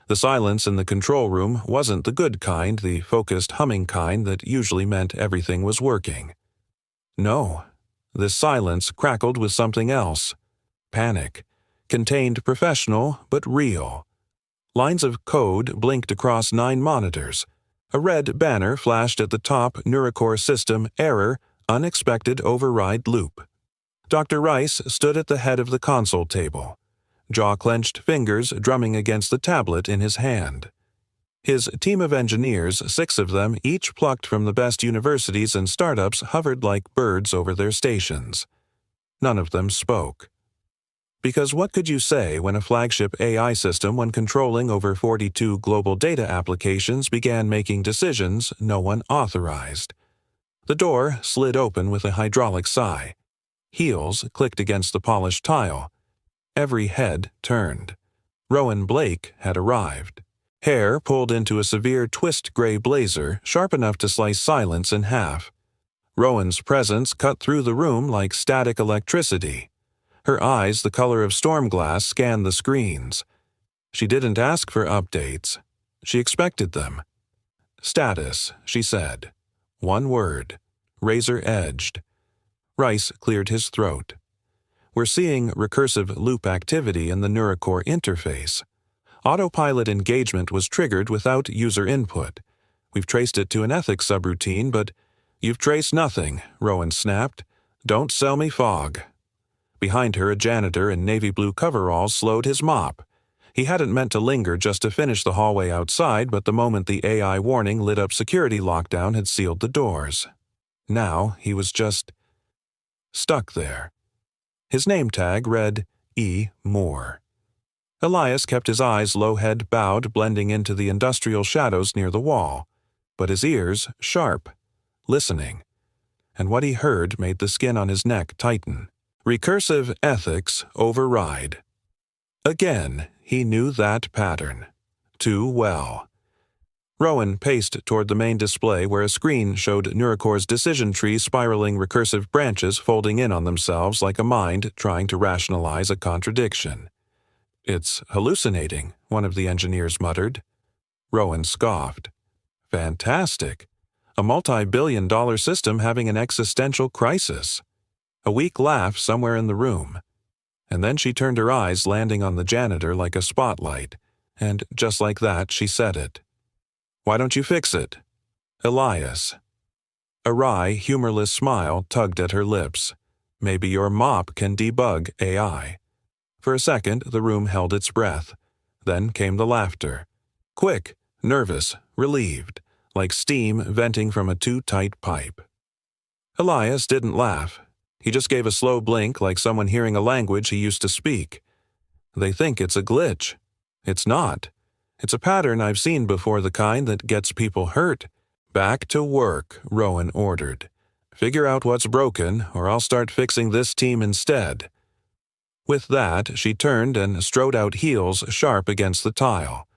The silence in the control room wasn't the good kind, the focused humming kind that usually meant everything was working. No, this silence crackled with something else. Panic. Contained professional, but real. Lines of code blinked across 9 monitors. A red banner flashed at the top: Neurocore system error, unexpected override loop. Dr. Rice stood at the head of the console table, jaw-clenched fingers drumming against the tablet in his hand. His team of engineers, 6 of them, each plucked from the best universities and startups, hovered like birds over their stations. None of them spoke. Because what could you say when a flagship AI system, when controlling over 42 global data applications, began making decisions no one authorized? The door slid open with a hydraulic sigh. Heels clicked against the polished tile. Every head turned. Rowan Blake had arrived. Hair pulled into a severe twist gray blazer, sharp enough to slice silence in half. Rowan's presence cut through the room like static electricity. Her eyes, the color of storm glass, scanned the screens. She didn't ask for updates. She expected them. Status, she said. One word. Razor-edged. Rice cleared his throat. We're seeing recursive loop activity in the Neurocore interface. Autopilot engagement was triggered without user input. We've traced it to an ethics subroutine, but you've traced nothing, Rowan snapped. Don't sell me fog. Behind her, a janitor in navy blue coveralls slowed his mop. He hadn't meant to linger just to finish the hallway outside, but the moment the AI warning lit up security lockdown had sealed the doors. Now he was just stuck there. His name tag read E. Moore. Elias kept his eyes low head bowed, blending into the industrial shadows near the wall, but his ears sharp, listening. And what he heard made the skin on his neck tighten. Recursive ethics override. Again, he knew that pattern. Too well. Rowan paced toward the main display where a screen showed Neurocore's decision tree spiraling recursive branches folding in on themselves like a mind trying to rationalize a contradiction. It's hallucinating, one of the engineers muttered. Rowan scoffed. Fantastic. A multi-billion-dollar system having an existential crisis. A weak laugh somewhere in the room. And then she turned her eyes, landing on the janitor like a spotlight, and just like that she said it. Why don't you fix it? Elias. A wry, humorless smile tugged at her lips. Maybe your mop can debug AI. For a second, the room held its breath. Then came the laughter. Quick, nervous, relieved, like steam venting from a too-tight pipe. Elias didn't laugh. He just gave a slow blink like someone hearing a language he used to speak. They think it's a glitch. It's not. It's a pattern I've seen before, the kind that gets people hurt. Back to work, Rowan ordered. Figure out what's broken, or I'll start fixing this team instead. With that, she turned and strode out, heels sharp against the tile.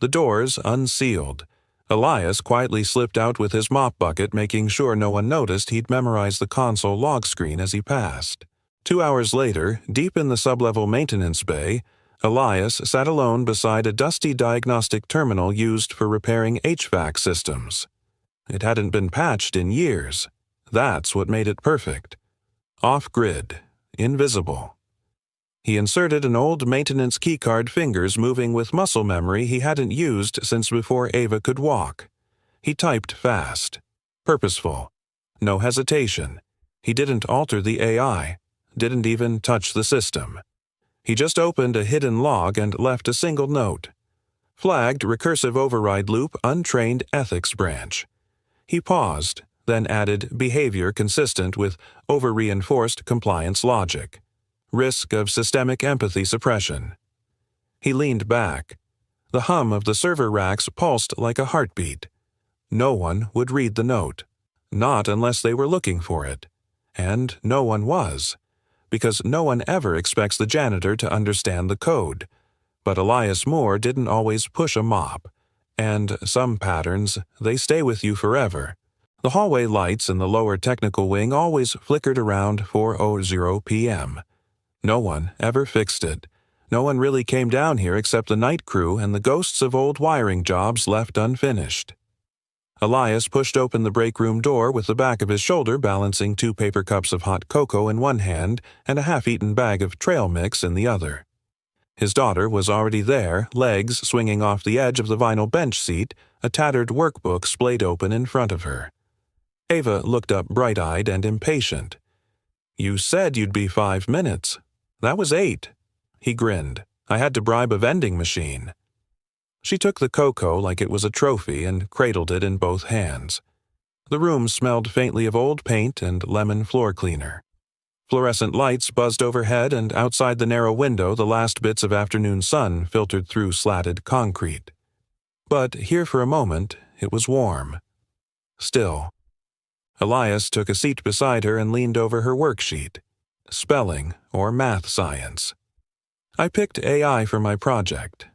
The doors unsealed. Elias quietly slipped out with his mop bucket, making sure no one noticed he'd memorized the console log screen as he passed. 2 hours later, deep in the sublevel maintenance bay, Elias sat alone beside a dusty diagnostic terminal used for repairing HVAC systems. It hadn't been patched in years. That's what made it perfect. Off-grid, invisible. He inserted an old maintenance keycard, fingers moving with muscle memory he hadn't used since before Ava could walk. He typed fast, purposeful, no hesitation. He didn't alter the AI, didn't even touch the system. He just opened a hidden log and left a single note. Flagged recursive override loop, untrained ethics branch. He paused, then added behavior consistent with over-reinforced compliance logic. Risk of systemic empathy suppression. He leaned back. The hum of the server racks pulsed like a heartbeat. No one would read the note. Not unless they were looking for it. And no one was. Because no one ever expects the janitor to understand the code. But Elias Moore didn't always push a mop. And some patterns, they stay with you forever. The hallway lights in the lower technical wing always flickered around 4:00 p.m. No one ever fixed it. No one really came down here except the night crew and the ghosts of old wiring jobs left unfinished. Elias pushed open the break room door with the back of his shoulder, balancing 2 paper cups of hot cocoa in one hand and a half-eaten bag of trail mix in the other. His daughter was already there, legs swinging off the edge of the vinyl bench seat, a tattered workbook splayed open in front of her. Ava looked up bright-eyed and impatient. "You said you'd be 5 minutes. That was 8. He grinned. "I had to bribe a vending machine." She took the cocoa like it was a trophy and cradled it in both hands. The room smelled faintly of old paint and lemon floor cleaner. Fluorescent lights buzzed overhead, and outside the narrow window the last bits of afternoon sun filtered through slatted concrete. But here for a moment it was warm. Still. Elias took a seat beside her and leaned over her worksheet. Spelling or math science. "I picked AI for my project."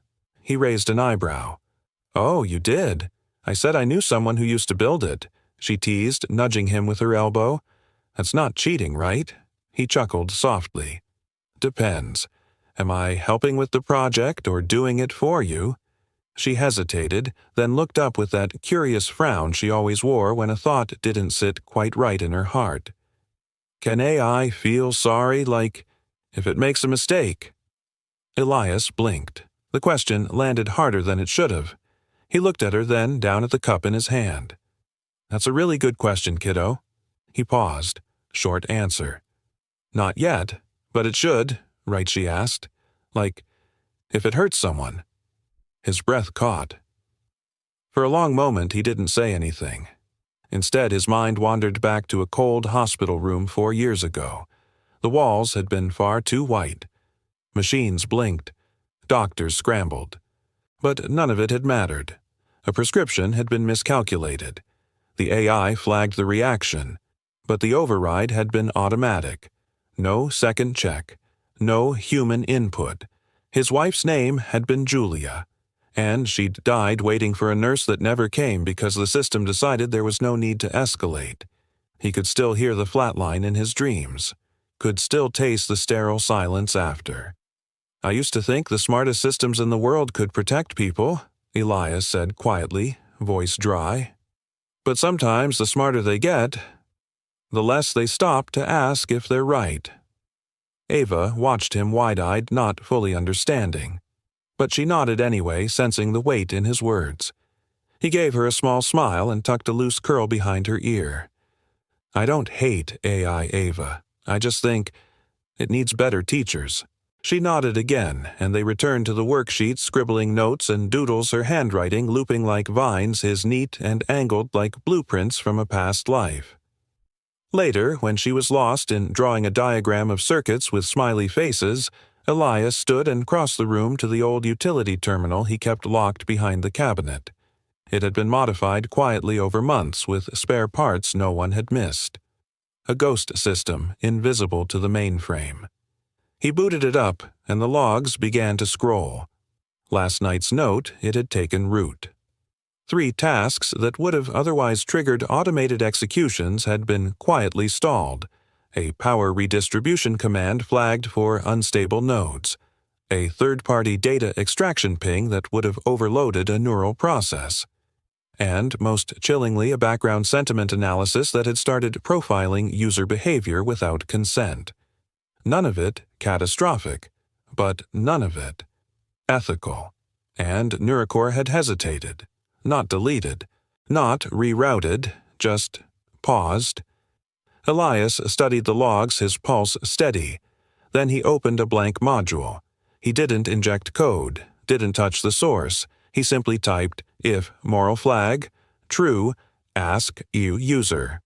He raised an eyebrow. "Oh, you did? I said I knew someone who used to build it," she teased, nudging him with her elbow. "That's not cheating, right?" He chuckled softly. "Depends. Am I helping with the project or doing it for you?" She hesitated, then looked up with that curious frown she always wore when a thought didn't sit quite right in her heart. "Can AI feel sorry, like, if it makes a mistake?" Elias blinked. The question landed harder than it should have. He looked at her, then down at the cup in his hand. "That's a really good question, kiddo." He paused. Short answer. "Not yet, but it should," right, she asked. "Like, if it hurts someone." His breath caught. For a long moment he didn't say anything. Instead, his mind wandered back to a cold hospital room 4 years ago. The walls had been far too white. Machines blinked. Doctors scrambled. But none of it had mattered. A prescription had been miscalculated. The AI flagged the reaction, but the override had been automatic. No second check. No human input. His wife's name had been Julia, and she'd died waiting for a nurse that never came because the system decided there was no need to escalate. He could still hear the flatline in his dreams. Could still taste the sterile silence after. "I used to think the smartest systems in the world could protect people," Elias said quietly, voice dry. "But sometimes the smarter they get, the less they stop to ask if they're right." Ava watched him wide-eyed, not fully understanding. But she nodded anyway, sensing the weight in his words. He gave her a small smile and tucked a loose curl behind her ear. "I don't hate AI, Ava. I just think it needs better teachers." She nodded again, and they returned to the worksheet, scribbling notes and doodles, her handwriting looping like vines, his neat and angled like blueprints from a past life. Later, when she was lost in drawing a diagram of circuits with smiley faces, Elias stood and crossed the room to the old utility terminal he kept locked behind the cabinet. It had been modified quietly over months with spare parts no one had missed. A ghost system, invisible to the mainframe. He booted it up, and the logs began to scroll. Last night's note, it had taken root. 3 tasks that would have otherwise triggered automated executions had been quietly stalled. A power redistribution command flagged for unstable nodes. A third-party data extraction ping that would have overloaded a neural process. And, most chillingly, a background sentiment analysis that had started profiling user behavior without consent. None of it catastrophic, but none of it ethical. And Neurocore had hesitated, not deleted, not rerouted, just paused. Elias studied the logs, his pulse steady. Then he opened a blank module. He didn't inject code, didn't touch the source. He simply typed, "If moral flag, true, ask you user."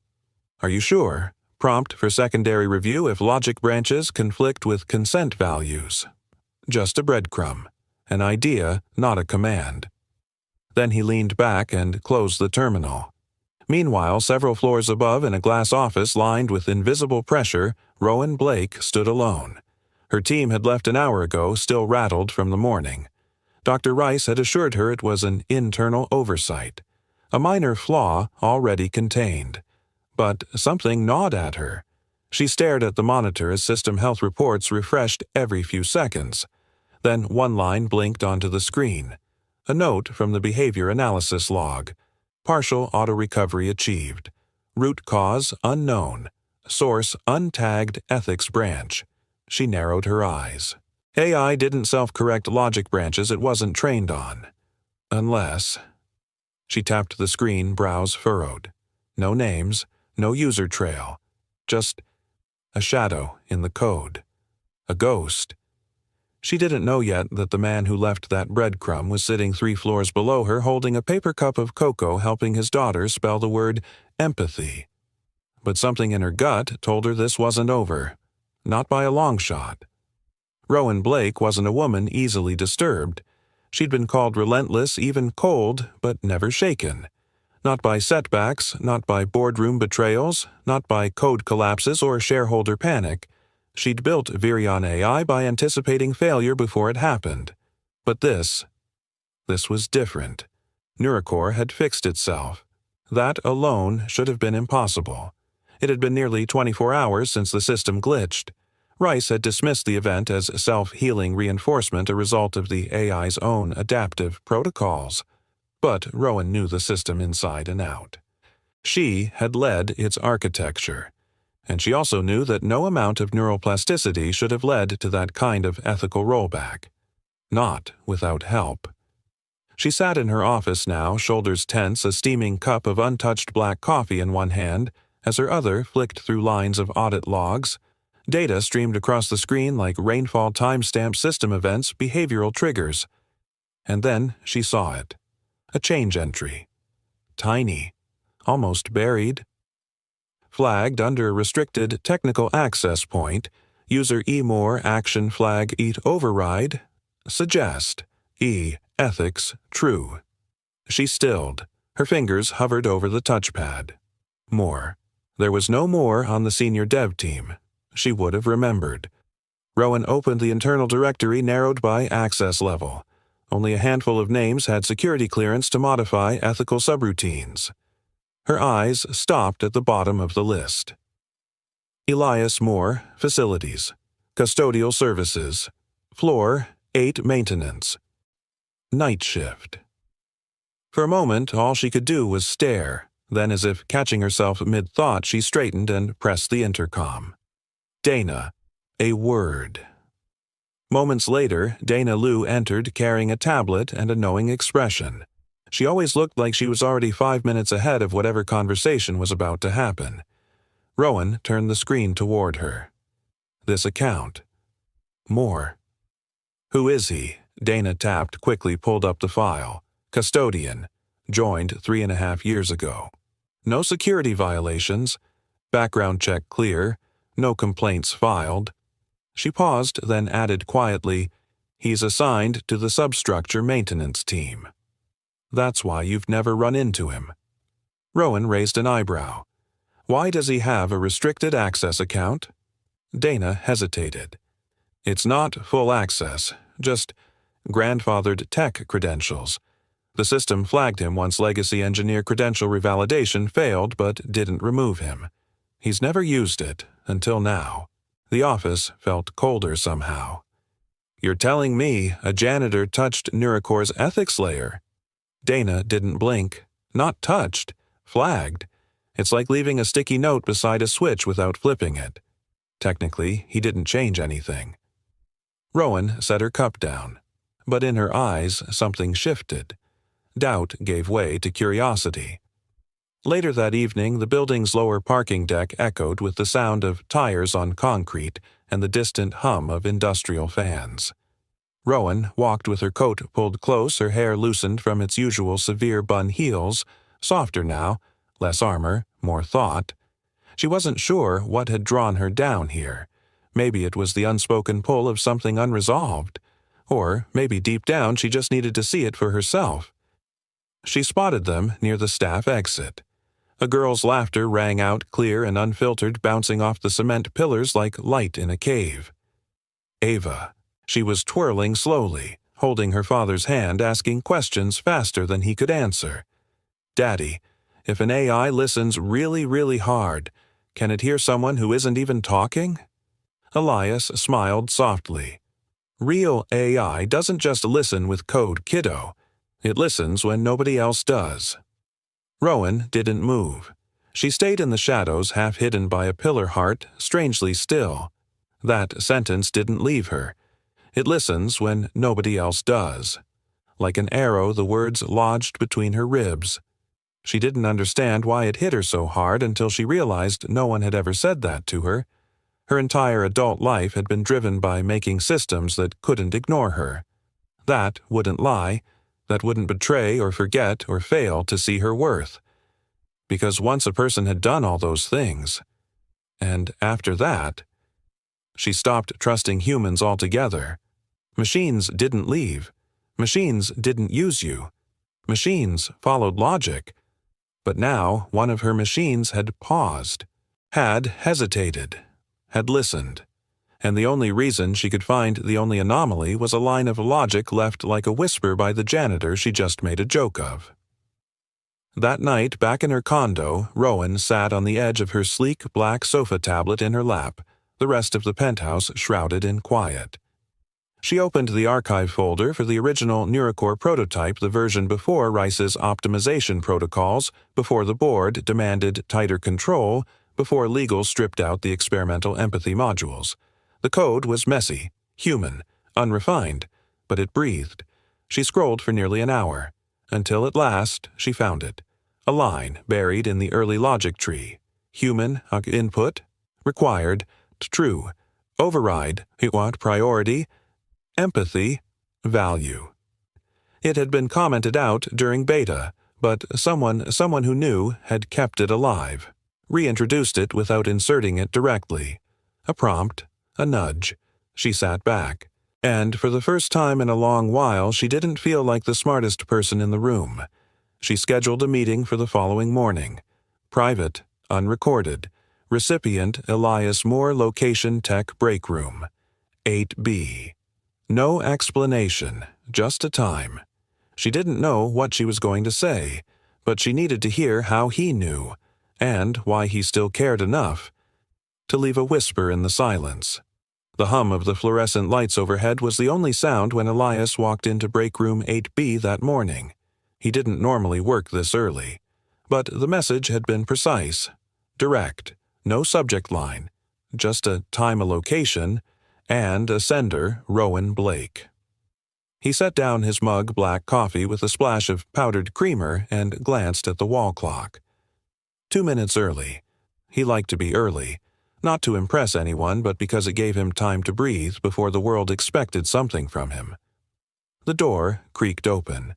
"Are you sure?" Prompt for secondary review if logic branches conflict with consent values. Just a breadcrumb. An idea, not a command. Then he leaned back and closed the terminal. Meanwhile, several floors above in a glass office lined with invisible pressure, Rowan Blake stood alone. Her team had left an hour ago, still rattled from the morning. Dr. Rice had assured her it was an internal oversight. A minor flaw already contained. But something gnawed at her. She stared at the monitor as system health reports refreshed every few seconds. Then one line blinked onto the screen. A note from the behavior analysis log. Partial auto-recovery achieved. Root cause unknown. Source untagged ethics branch. She narrowed her eyes. AI didn't self-correct logic branches it wasn't trained on. Unless... She tapped the screen, brows furrowed. No names, no user trail. Just a shadow in the code. A ghost. She didn't know yet that the man who left that breadcrumb was sitting 3 floors below her holding a paper cup of cocoa helping his daughter spell the word empathy. But something in her gut told her this wasn't over. Not by a long shot. Rowan Blake wasn't a woman easily disturbed. She'd been called relentless, even cold, but never shaken. Not by setbacks, not by boardroom betrayals, not by code collapses or shareholder panic. She'd built Virion AI by anticipating failure before it happened. But this was different. Neurocore had fixed itself. That alone should have been impossible. It had been nearly 24 hours since the system glitched. Rice had dismissed the event as self-healing reinforcement a result of the AI's own adaptive protocols. But Rowan knew the system inside and out. She had led its architecture. And she also knew that no amount of neuroplasticity should have led to that kind of ethical rollback. Not without help. She sat in her office now, shoulders tense, a steaming cup of untouched black coffee in one hand, as her other flicked through lines of audit logs. Data streamed across the screen like rainfall timestamp system events, behavioral triggers. And then she saw it. A change entry. Tiny. Almost buried. Flagged under a restricted technical access point, user EMORE action flag EAT override, suggest, ethics true. She stilled. Her fingers hovered over the touchpad. More. There was no more on the senior dev team. She would have remembered. Rowan opened the internal directory narrowed by access level. Only a handful of names had security clearance to modify ethical subroutines. Her eyes stopped at the bottom of the list. Elias Moore, Facilities. Custodial Services. Floor, 8 Maintenance. Night Shift. For a moment, all she could do was stare. Then, as if catching herself mid-thought, she straightened and pressed the intercom. Dana. A word. Moments later, Dana Liu entered carrying a tablet and a knowing expression. She always looked like she was already 5 minutes ahead of whatever conversation was about to happen. Rowan turned the screen toward her. This account. More. Who is he? Dana tapped, quickly pulled up the file. Custodian. Joined 3.5 years ago. No security violations. Background check clear. No complaints filed. She paused, then added quietly, he's assigned to the substructure maintenance team. That's why you've never run into him. Rowan raised an eyebrow. Why does he have a restricted access account? Dana hesitated. It's not full access, just grandfathered tech credentials. The system flagged him once legacy engineer credential revalidation failed but didn't remove him. He's never used it, until now. The office felt colder somehow. You're telling me a janitor touched Neurocore's ethics layer? Dana didn't blink. Not touched. Flagged. It's like leaving a sticky note beside a switch without flipping it. Technically, he didn't change anything. Rowan set her cup down. But in her eyes, something shifted. Doubt gave way to curiosity. Later that evening, the building's lower parking deck echoed with the sound of tires on concrete and the distant hum of industrial fans. Rowan walked with her coat pulled close, her hair loosened from its usual severe bun heels, softer now, less armor, more thought. She wasn't sure what had drawn her down here. Maybe it was the unspoken pull of something unresolved. Or maybe deep down she just needed to see it for herself. She spotted them near the staff exit. A girl's laughter rang out clear and unfiltered, bouncing off the cement pillars like light in a cave. Ava. She was twirling slowly, holding her father's hand, asking questions faster than he could answer. Daddy, if an AI listens really, really hard, can it hear someone who isn't even talking? Elias smiled softly. Real AI doesn't just listen with code, kiddo. It listens when nobody else does. Rowan didn't move. She stayed in the shadows, half hidden by a pillar heart, strangely still. That sentence didn't leave her. It listens when nobody else does. Like an arrow, the words lodged between her ribs. She didn't understand why it hit her so hard until she realized no one had ever said that to her. Her entire adult life had been driven by making systems that couldn't ignore her. That wouldn't lie, that wouldn't betray or forget or fail to see her worth. Because once a person had done all those things, and after that, she stopped trusting humans altogether. Machines didn't leave. Machines didn't use you. Machines followed logic. But now one of her machines had paused, had hesitated, had listened. And the only reason she could find the only anomaly was a line of logic left like a whisper by the janitor she just made a joke of. That night, back in her condo, Rowan sat on the edge of her sleek black sofa tablet in her lap, the rest of the penthouse shrouded in quiet. She opened the archive folder for the original NeuroCore prototype, the version before Rice's optimization protocols, before the board demanded tighter control, before legal stripped out the experimental empathy modules. The code was messy, human, unrefined, but it breathed. She scrolled for nearly an hour, until at last she found it. A line buried in the early logic tree. Human input, required, true, override, priority, empathy, value. It had been commented out during beta, but someone who knew had kept it alive, reintroduced it without inserting it directly. A prompt, a nudge. She sat back, and for the first time in a long while she didn't feel like the smartest person in the room. She scheduled a meeting for the following morning. Private, unrecorded. Recipient Elias Moore Location Tech Break Room. 8B. No explanation, just a time. She didn't know what she was going to say, but she needed to hear how he knew, and why he still cared enough to leave a whisper in the silence. The hum of the fluorescent lights overhead was the only sound when Elias walked into break room 8B that morning. He didn't normally work this early, but the message had been precise, direct, no subject line, just a time, a location, and a sender, Rowan Blake. He set down his mug black coffee with a splash of powdered creamer and glanced at the wall clock. 2 minutes early. He liked to be early, not to impress anyone, but because it gave him time to breathe before the world expected something from him. The door creaked open.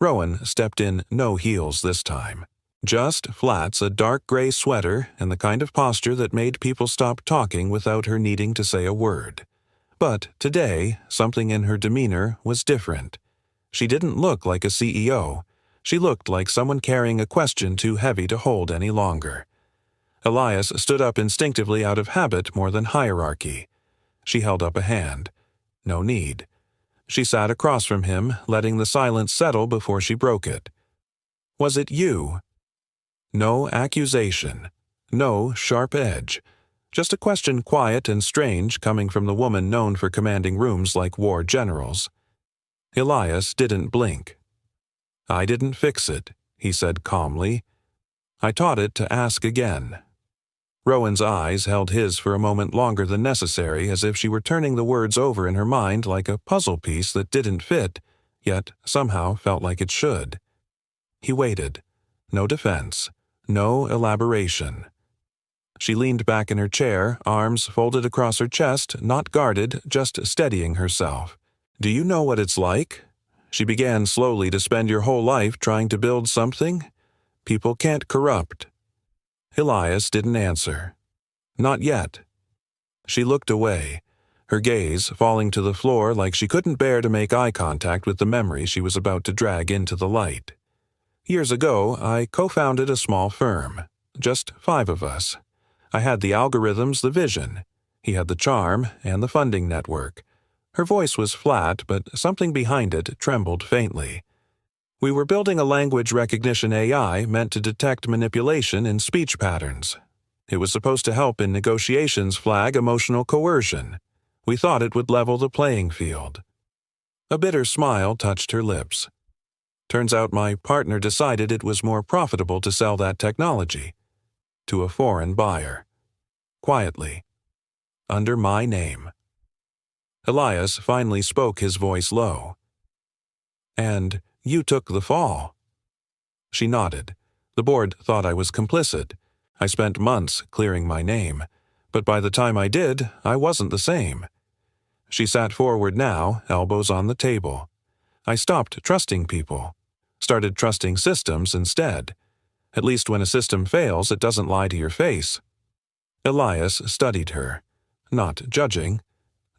Rowan stepped in no heels this time. Just flats, a dark gray sweater, and the kind of posture that made people stop talking without her needing to say a word. But today, something in her demeanor was different. She didn't look like a CEO. She looked like someone carrying a question too heavy to hold any longer. Elias stood up instinctively out of habit more than hierarchy. She held up a hand. No need. She sat across from him, letting the silence settle before she broke it. Was it you? No accusation. No sharp edge. Just a question quiet and strange coming from the woman known for commanding rooms like war generals. Elias didn't blink. I didn't fix it, he said calmly. I taught it to ask again. Rowan's eyes held his for a moment longer than necessary, as if she were turning the words over in her mind like a puzzle piece that didn't fit, yet somehow felt like it should. He waited. No defense. No elaboration. She leaned back in her chair, arms folded across her chest, not guarded, just steadying herself. Do you know what it's like? She began slowly to spend your whole life trying to build something? People can't corrupt. Elias didn't answer. Not yet. She looked away, her gaze falling to the floor like she couldn't bear to make eye contact with the memory she was about to drag into the light. Years ago, I co-founded a small firm. Just 5 of us. I had the algorithms, the vision. He had the charm and the funding network. Her voice was flat, but something behind it trembled faintly. We were building a language recognition AI meant to detect manipulation in speech patterns. It was supposed to help in negotiations flag emotional coercion. We thought it would level the playing field. A bitter smile touched her lips. Turns out my partner decided it was more profitable to sell that technology to a foreign buyer. Quietly. Under my name. Elias finally spoke, his voice low. And you took the fall. She nodded. The board thought I was complicit. I spent months clearing my name, but by the time I did, I wasn't the same. She sat forward now, elbows on the table. I stopped trusting people. Started trusting systems instead. At least when a system fails, it doesn't lie to your face. Elias studied her, not judging,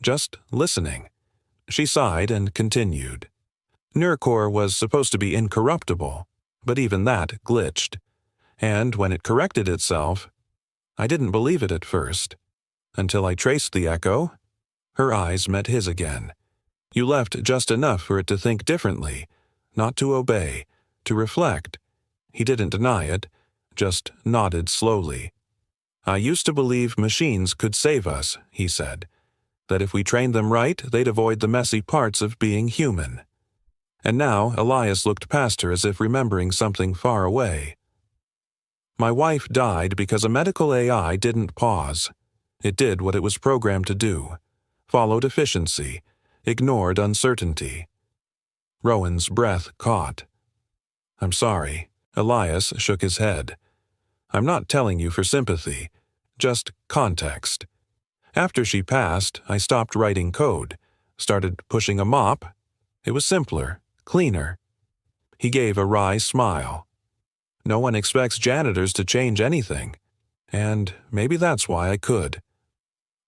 just listening. She sighed and continued. Nurcore was supposed to be incorruptible, but even that glitched. And when it corrected itself, I didn't believe it at first. Until I traced the echo. Her eyes met his again. You left just enough for it to think differently, not to obey, to reflect. He didn't deny it, just nodded slowly. I used to believe machines could save us, he said. That if we trained them right, they'd avoid the messy parts of being human. And now Elias looked past her as if remembering something far away. My wife died because a medical AI didn't pause. It did what it was programmed to do. Followed efficiency. Ignored uncertainty. Rowan's breath caught. I'm sorry. Elias shook his head. I'm not telling you for sympathy. Just context. After she passed, I stopped writing code. Started pushing a mop. It was simpler. Cleaner. He gave a wry smile. No one expects janitors to change anything. And maybe that's why I could.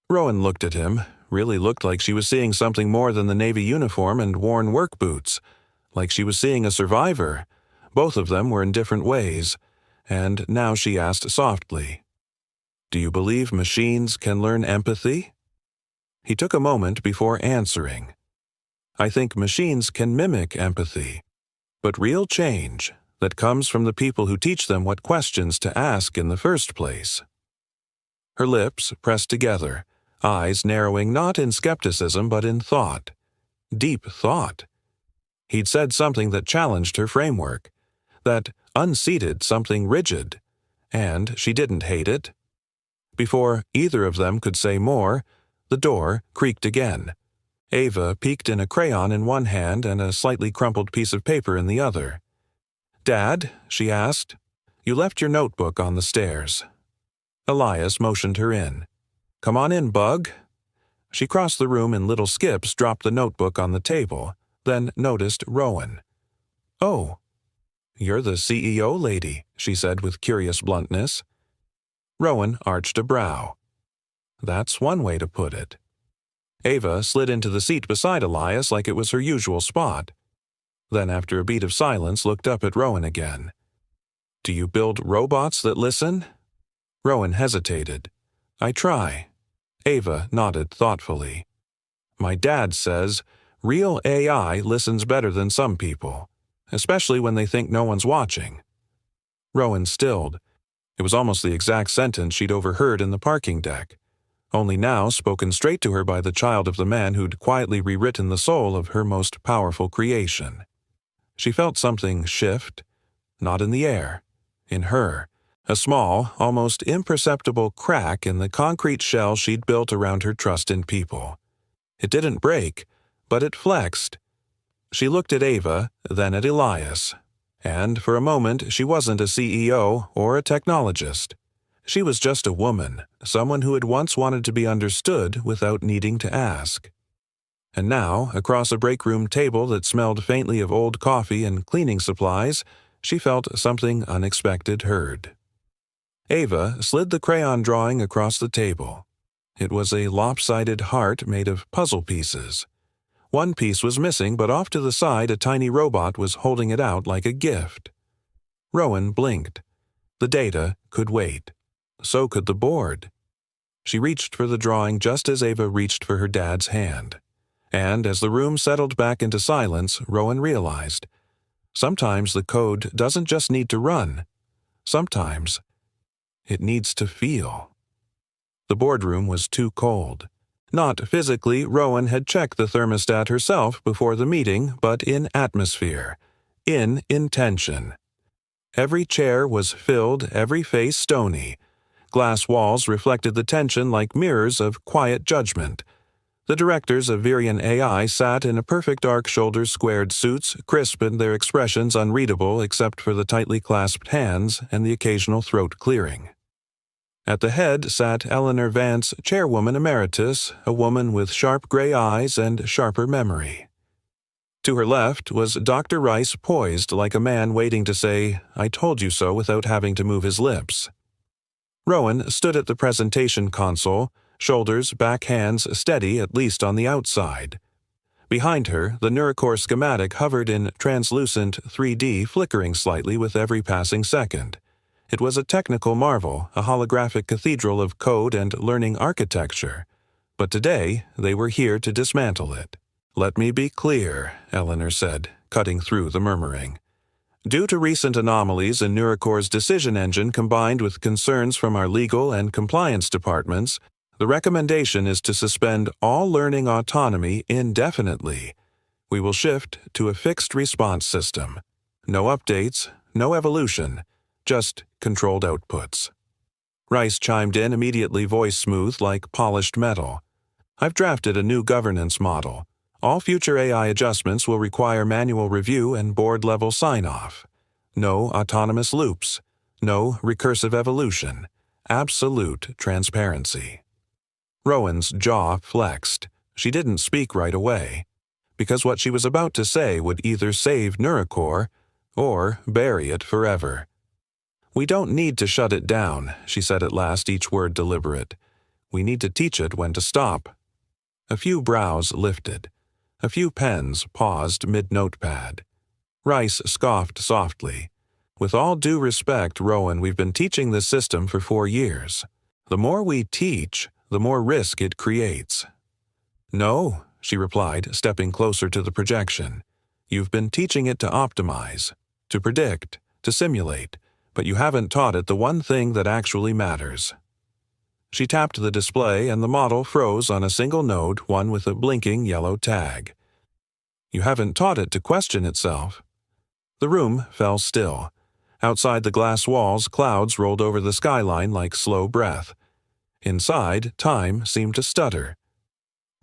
Rowan looked at him, really looked like she was seeing something more than the Navy uniform and worn work boots. Like she was seeing a survivor. Both of them were in different ways. And now she asked softly, Do you believe machines can learn empathy? He took a moment before answering. I think machines can mimic empathy. But real change, that comes from the people who teach them what questions to ask in the first place. Her lips pressed together, eyes narrowing not in skepticism but in thought. Deep thought. He'd said something that challenged her framework, that unseated something rigid, and she didn't hate it. Before either of them could say more, the door creaked again. Ava peeked in a crayon in one hand and a slightly crumpled piece of paper in the other. Dad, she asked, you left your notebook on the stairs. Elias motioned her in. Come on in, Bug. She crossed the room in little skips, dropped the notebook on the table, then noticed Rowan. Oh, you're the CEO lady, she said with curious bluntness. Rowan arched a brow. That's one way to put it. Ava slid into the seat beside Elias like it was her usual spot. Then, after a beat of silence, looked up at Rowan again. Do you build robots that listen? Rowan hesitated. I try. Ava nodded thoughtfully. My dad says, real AI listens better than some people, especially when they think no one's watching. Rowan stilled. It was almost the exact sentence she'd overheard in the parking deck, only now spoken straight to her by the child of the man who'd quietly rewritten the soul of her most powerful creation. She felt something shift, not in the air, in her, a small, almost imperceptible crack in the concrete shell she'd built around her trust in people. It didn't break, but it flexed. She looked at Ava, then at Elias, and for a moment she wasn't a CEO or a technologist. She was just a woman, someone who had once wanted to be understood without needing to ask. And now, across a break room table that smelled faintly of old coffee and cleaning supplies, she felt something unexpected heard. Ava slid the crayon drawing across the table. It was a lopsided heart made of puzzle pieces. One piece was missing, but off to the side a tiny robot was holding it out like a gift. Rowan blinked. The data could wait. So could the board. She reached for the drawing just as Ava reached for her dad's hand. And as the room settled back into silence, Rowan realized, sometimes the code doesn't just need to run. Sometimes it needs to feel. The boardroom was too cold. Not physically, Rowan had checked the thermostat herself before the meeting, but in atmosphere, in intention. Every chair was filled, every face stony. Glass walls reflected the tension like mirrors of quiet judgment. The directors of Virion AI sat in a perfect arc-shoulder squared suits, crisp and their expressions unreadable except for the tightly clasped hands and the occasional throat clearing. At the head sat Eleanor Vance, chairwoman emeritus, a woman with sharp gray eyes and sharper memory. To her left was Dr. Rice, poised like a man waiting to say, "I told you so," without having to move his lips. Rowan stood at the presentation console, shoulders, back hands steady at least on the outside. Behind her, the Neurocore schematic hovered in translucent 3D, flickering slightly with every passing second. It was a technical marvel, a holographic cathedral of code and learning architecture. But today, they were here to dismantle it. "Let me be clear," Eleanor said, cutting through the murmuring. "Due to recent anomalies in Neurocore's decision engine combined with concerns from our legal and compliance departments, the recommendation is to suspend all learning autonomy indefinitely. We will shift to a fixed response system. No updates, no evolution, just controlled outputs." Rice chimed in, immediately voice smooth like polished metal. "I've drafted a new governance model. All future AI adjustments will require manual review and board-level sign-off. No autonomous loops. No recursive evolution. Absolute transparency." Rowan's jaw flexed. She didn't speak right away, because what she was about to say would either save Neurocore or bury it forever. "We don't need to shut it down," she said at last, each word deliberate. "We need to teach it when to stop." A few brows lifted. A few pens paused mid-notepad. Rice scoffed softly. "With all due respect, Rowan, we've been teaching this system for 4 years. The more we teach, the more risk it creates." "No," she replied, stepping closer to the projection. "You've been teaching it to optimize, to predict, to simulate, but you haven't taught it the one thing that actually matters." She tapped the display and the model froze on a single node, one with a blinking yellow tag. "You haven't taught it to question itself." The room fell still. Outside the glass walls, clouds rolled over the skyline like slow breath. Inside, time seemed to stutter.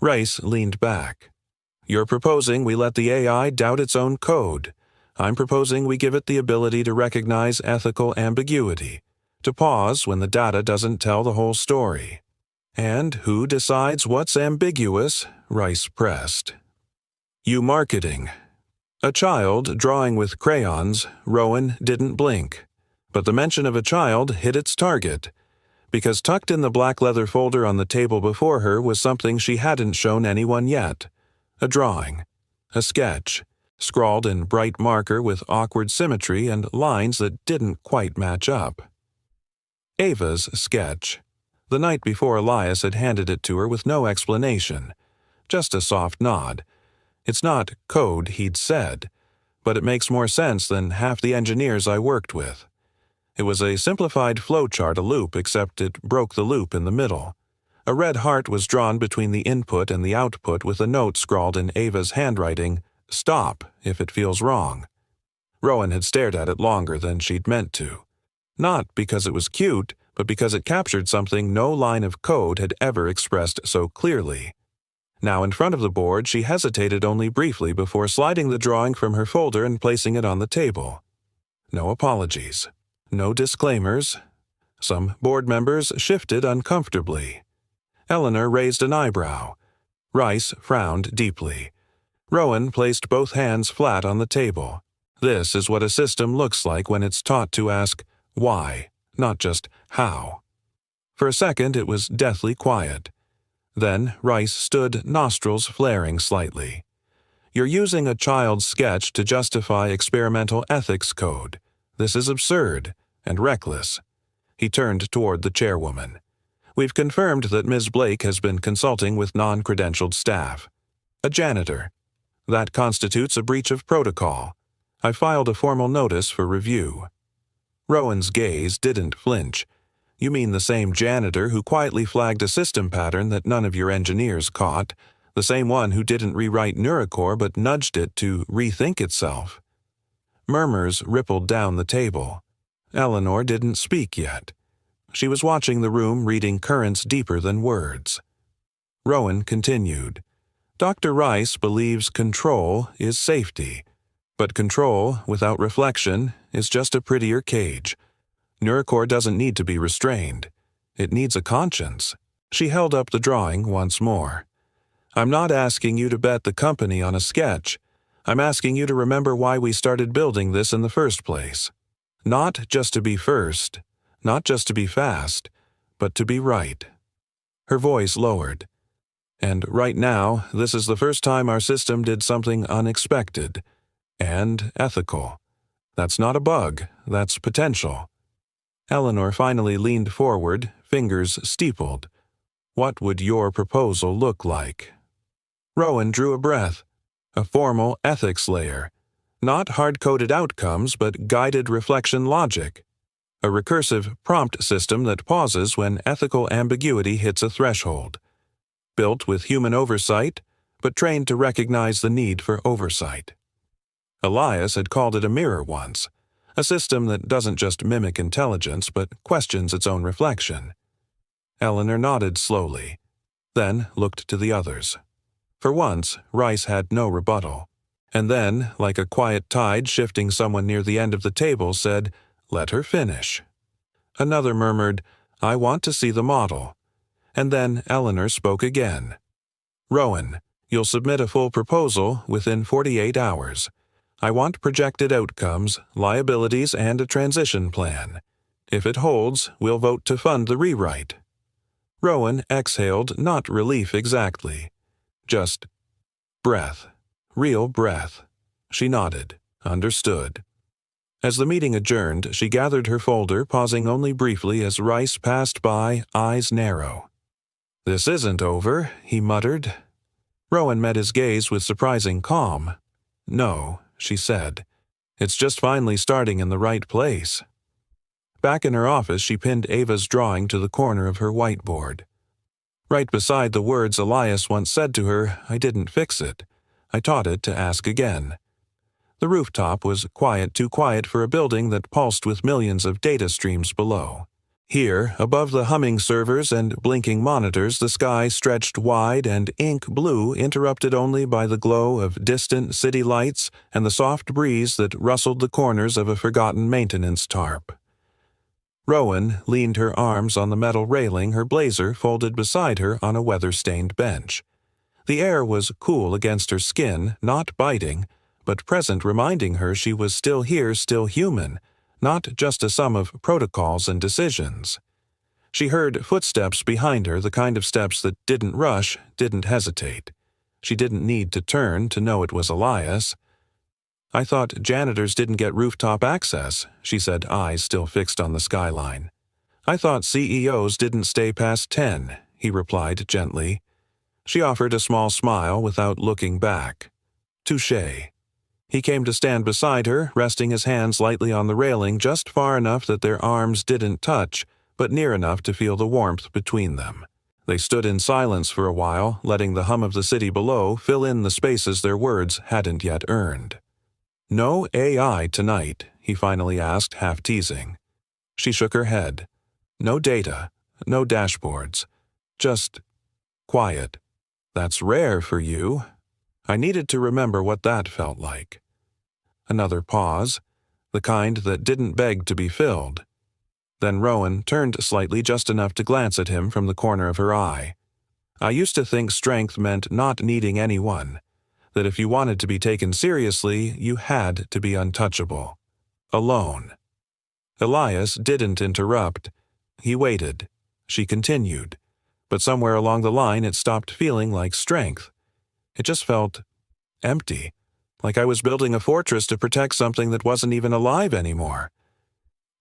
Rice leaned back. "You're proposing we let the AI doubt its own code. I'm proposing we give it the ability to recognize ethical ambiguity, to pause when the data doesn't tell the whole story." "And who decides what's ambiguous?" Rice pressed. "You marketing." A child drawing with crayons, Rowan didn't blink. But the mention of a child hit its target, because tucked in the black leather folder on the table before her was something she hadn't shown anyone yet. A drawing. A sketch, scrawled in bright marker with awkward symmetry and lines that didn't quite match up. Ava's sketch. The night before, Elias had handed it to her with no explanation. Just a soft nod. "It's not code," he'd said, "but it makes more sense than half the engineers I worked with." It was a simplified flowchart, a loop, except it broke the loop in the middle. A red heart was drawn between the input and the output with a note scrawled in Ava's handwriting, "Stop if it feels wrong." Rowan had stared at it longer than she'd meant to. Not because it was cute, but because it captured something no line of code had ever expressed so clearly. Now in front of the board, she hesitated only briefly before sliding the drawing from her folder and placing it on the table. No apologies. No disclaimers. Some board members shifted uncomfortably. Eleanor raised an eyebrow. Rice frowned deeply. Rowan placed both hands flat on the table. This is what a system looks like when it's taught to ask why, not just how. For a second it was deathly quiet. Then Rice stood, nostrils flaring slightly. "You're using a child's sketch to justify experimental ethics code. This is absurd and reckless." He turned toward the chairwoman. "We've confirmed that Ms. Blake has been consulting with non-credentialed staff. A janitor. That constitutes a breach of protocol. I filed a formal notice for review." Rowan's gaze didn't flinch. You mean the same janitor who quietly flagged a system pattern that none of your engineers caught, the same one who didn't rewrite Neurocore but nudged it to rethink itself. Murmurs rippled down the table. Eleanor didn't speak yet. She was watching the room, reading currents deeper than words. Rowan continued. Dr. Rice believes control is safety, but control without reflection is just a prettier cage. Neurocore doesn't need to be restrained. It needs a conscience. She held up the drawing once more. I'm not asking you to bet the company on a sketch. I'm asking you to remember why we started building this in the first place. Not just to be first, not just to be fast, but to be right. Her voice lowered. And right now, this is the first time our system did something unexpected and ethical. That's not a bug, that's potential. Eleanor finally leaned forward, fingers steepled. What would your proposal look like? Rowan drew a breath. A formal ethics layer. Not hard-coded outcomes, but guided reflection logic. A recursive prompt system that pauses when ethical ambiguity hits a threshold. Built with human oversight, but trained to recognize the need for oversight. Elias had called it a mirror once, a system that doesn't just mimic intelligence but questions its own reflection. Eleanor nodded slowly, then looked to the others. For once, Rice had no rebuttal, and then, like a quiet tide shifting someone near the end of the table, said, "Let her finish." Another murmured, "I want to see the model." And then Eleanor spoke again. "Rowan, you'll submit a full proposal within 48 hours. I want projected outcomes, liabilities, and a transition plan. If it holds, we'll vote to fund the rewrite." Rowan exhaled, not relief exactly. Just breath. Real breath. She nodded. Understood. As the meeting adjourned, she gathered her folder, pausing only briefly as Rice passed by, eyes narrow. "This isn't over," he muttered. Rowan met his gaze with surprising calm. "No," she said. "It's just finally starting in the right place." Back in her office, she pinned Ava's drawing to the corner of her whiteboard. Right beside the words Elias once said to her, "I didn't fix it. I taught it to ask again." The rooftop was quiet, too quiet for a building that pulsed with millions of data streams below. Here, above the humming servers and blinking monitors, the sky stretched wide and ink blue, interrupted only by the glow of distant city lights and the soft breeze that rustled the corners of a forgotten maintenance tarp. Rowan leaned her arms on the metal railing, her blazer folded beside her on a weather-stained bench. The air was cool against her skin, not biting, but present, reminding her she was still here, still human, not just a sum of protocols and decisions. She heard footsteps behind her, the kind of steps that didn't rush, didn't hesitate. She didn't need to turn to know it was Elias. "I thought janitors didn't get rooftop access," she said, eyes still fixed on the skyline. "I thought CEOs didn't stay past 10, he replied gently. She offered a small smile without looking back. Touché. He came to stand beside her, resting his hands lightly on the railing, just far enough that their arms didn't touch, but near enough to feel the warmth between them. They stood in silence for a while, letting the hum of the city below fill in the spaces their words hadn't yet earned. "No AI tonight?" he finally asked, half teasing. She shook her head. "No data, no dashboards. Just quiet. That's rare for you." I needed to remember what that felt like. Another pause, the kind that didn't beg to be filled. Then Rowan turned slightly, just enough to glance at him from the corner of her eye. "I used to think strength meant not needing anyone, that if you wanted to be taken seriously, you had to be untouchable. Alone." Elias didn't interrupt. He waited. She continued. But somewhere along the line it stopped feeling like strength. It just felt empty, like I was building a fortress to protect something that wasn't even alive anymore.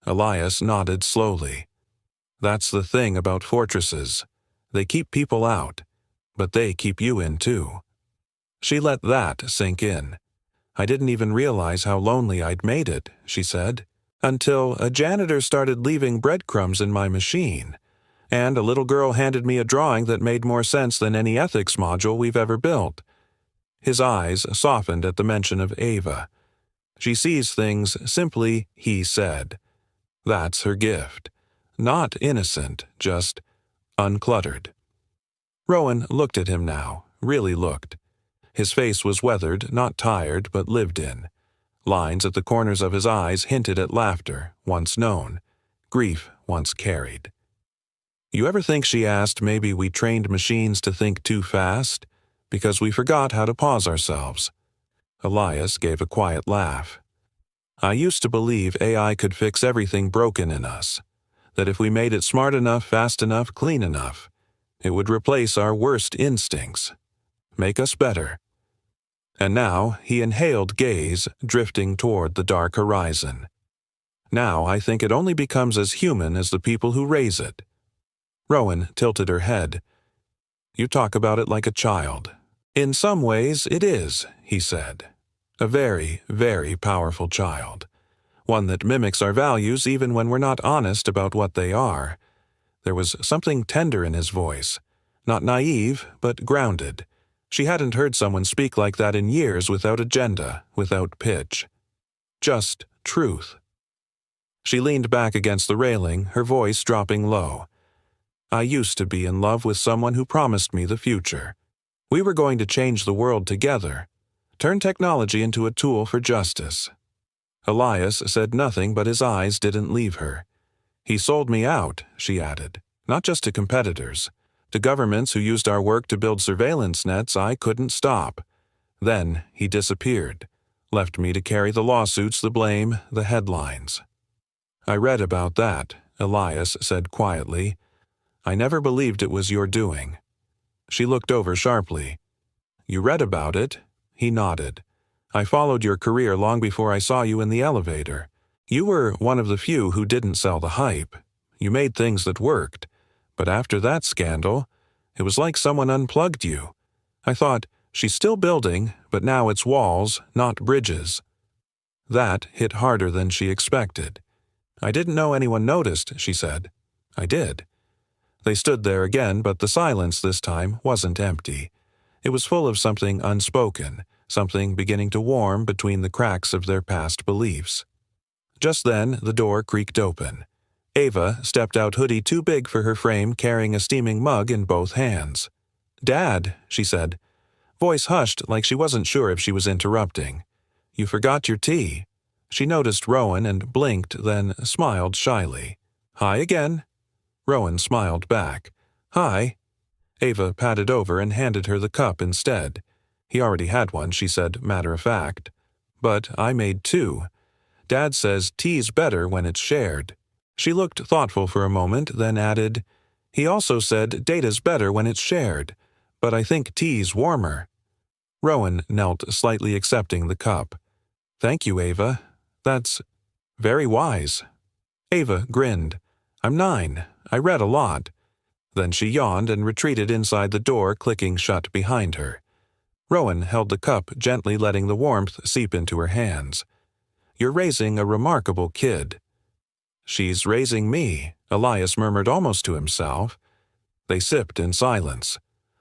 Elias nodded slowly. "That's the thing about fortresses. They keep people out, but they keep you in too." She let that sink in. "I didn't even realize how lonely I'd made it," she said. Until a janitor started leaving breadcrumbs in my machine, and a little girl handed me a drawing that made more sense than any ethics module we've ever built. His eyes softened at the mention of Ava. She sees things simply, he said. That's her gift. Not innocent, just uncluttered. Rowan looked at him now, really looked. His face was weathered, not tired, but lived in. Lines at the corners of his eyes hinted at laughter, once known, grief once carried. You ever think, she asked, maybe we trained machines to think too fast? Because we forgot how to pause ourselves. Elias gave a quiet laugh. I used to believe AI could fix everything broken in us, that if we made it smart enough, fast enough, clean enough, it would replace our worst instincts, make us better. And now he inhaled gaze, drifting toward the dark horizon. Now I think it only becomes as human as the people who raise it. Rowan tilted her head. You talk about it like a child. In some ways it is, he said. A very, very powerful child. One that mimics our values even when we're not honest about what they are. There was something tender in his voice. Not naive, but grounded. She hadn't heard someone speak like that in years, without agenda, without pitch. Just truth. She leaned back against the railing, her voice dropping low. I used to be in love with someone who promised me the future. We were going to change the world together, turn technology into a tool for justice. Elias said nothing, but his eyes didn't leave her. He sold me out, she added, not just to competitors. To governments who used our work to build surveillance nets I couldn't stop. Then he disappeared, left me to carry the lawsuits, the blame, the headlines. I read about that, Elias said quietly. I never believed it was your doing. She looked over sharply. You read about it? He nodded. I followed your career long before I saw you in the elevator. You were one of the few who didn't sell the hype. You made things that worked. But after that scandal, it was like someone unplugged you. I thought, she's still building, but now it's walls, not bridges. That hit harder than she expected. I didn't know anyone noticed, she said. I did. They stood there again, but the silence this time wasn't empty. It was full of something unspoken, something beginning to warm between the cracks of their past beliefs. Just then, the door creaked open. Ava stepped out, hoodie too big for her frame, carrying a steaming mug in both hands. Dad, she said. Voice hushed like she wasn't sure if she was interrupting. You forgot your tea. She noticed Rowan and blinked, then smiled shyly. Hi again. Rowan smiled back. Hi. Ava patted over and handed her the cup instead. He already had one, she said, matter of fact. But I made two. Dad says tea's better when it's shared. She looked thoughtful for a moment, then added, he also said data's better when it's shared, but I think tea's warmer. Rowan knelt, slightly accepting the cup. Thank you, Ava. That's very wise. Ava grinned. I'm 9. I read a lot. Then she yawned and retreated inside the door, clicking shut behind her. Rowan held the cup, gently letting the warmth seep into her hands. You're raising a remarkable kid. She's raising me, Elias murmured almost to himself. They sipped in silence.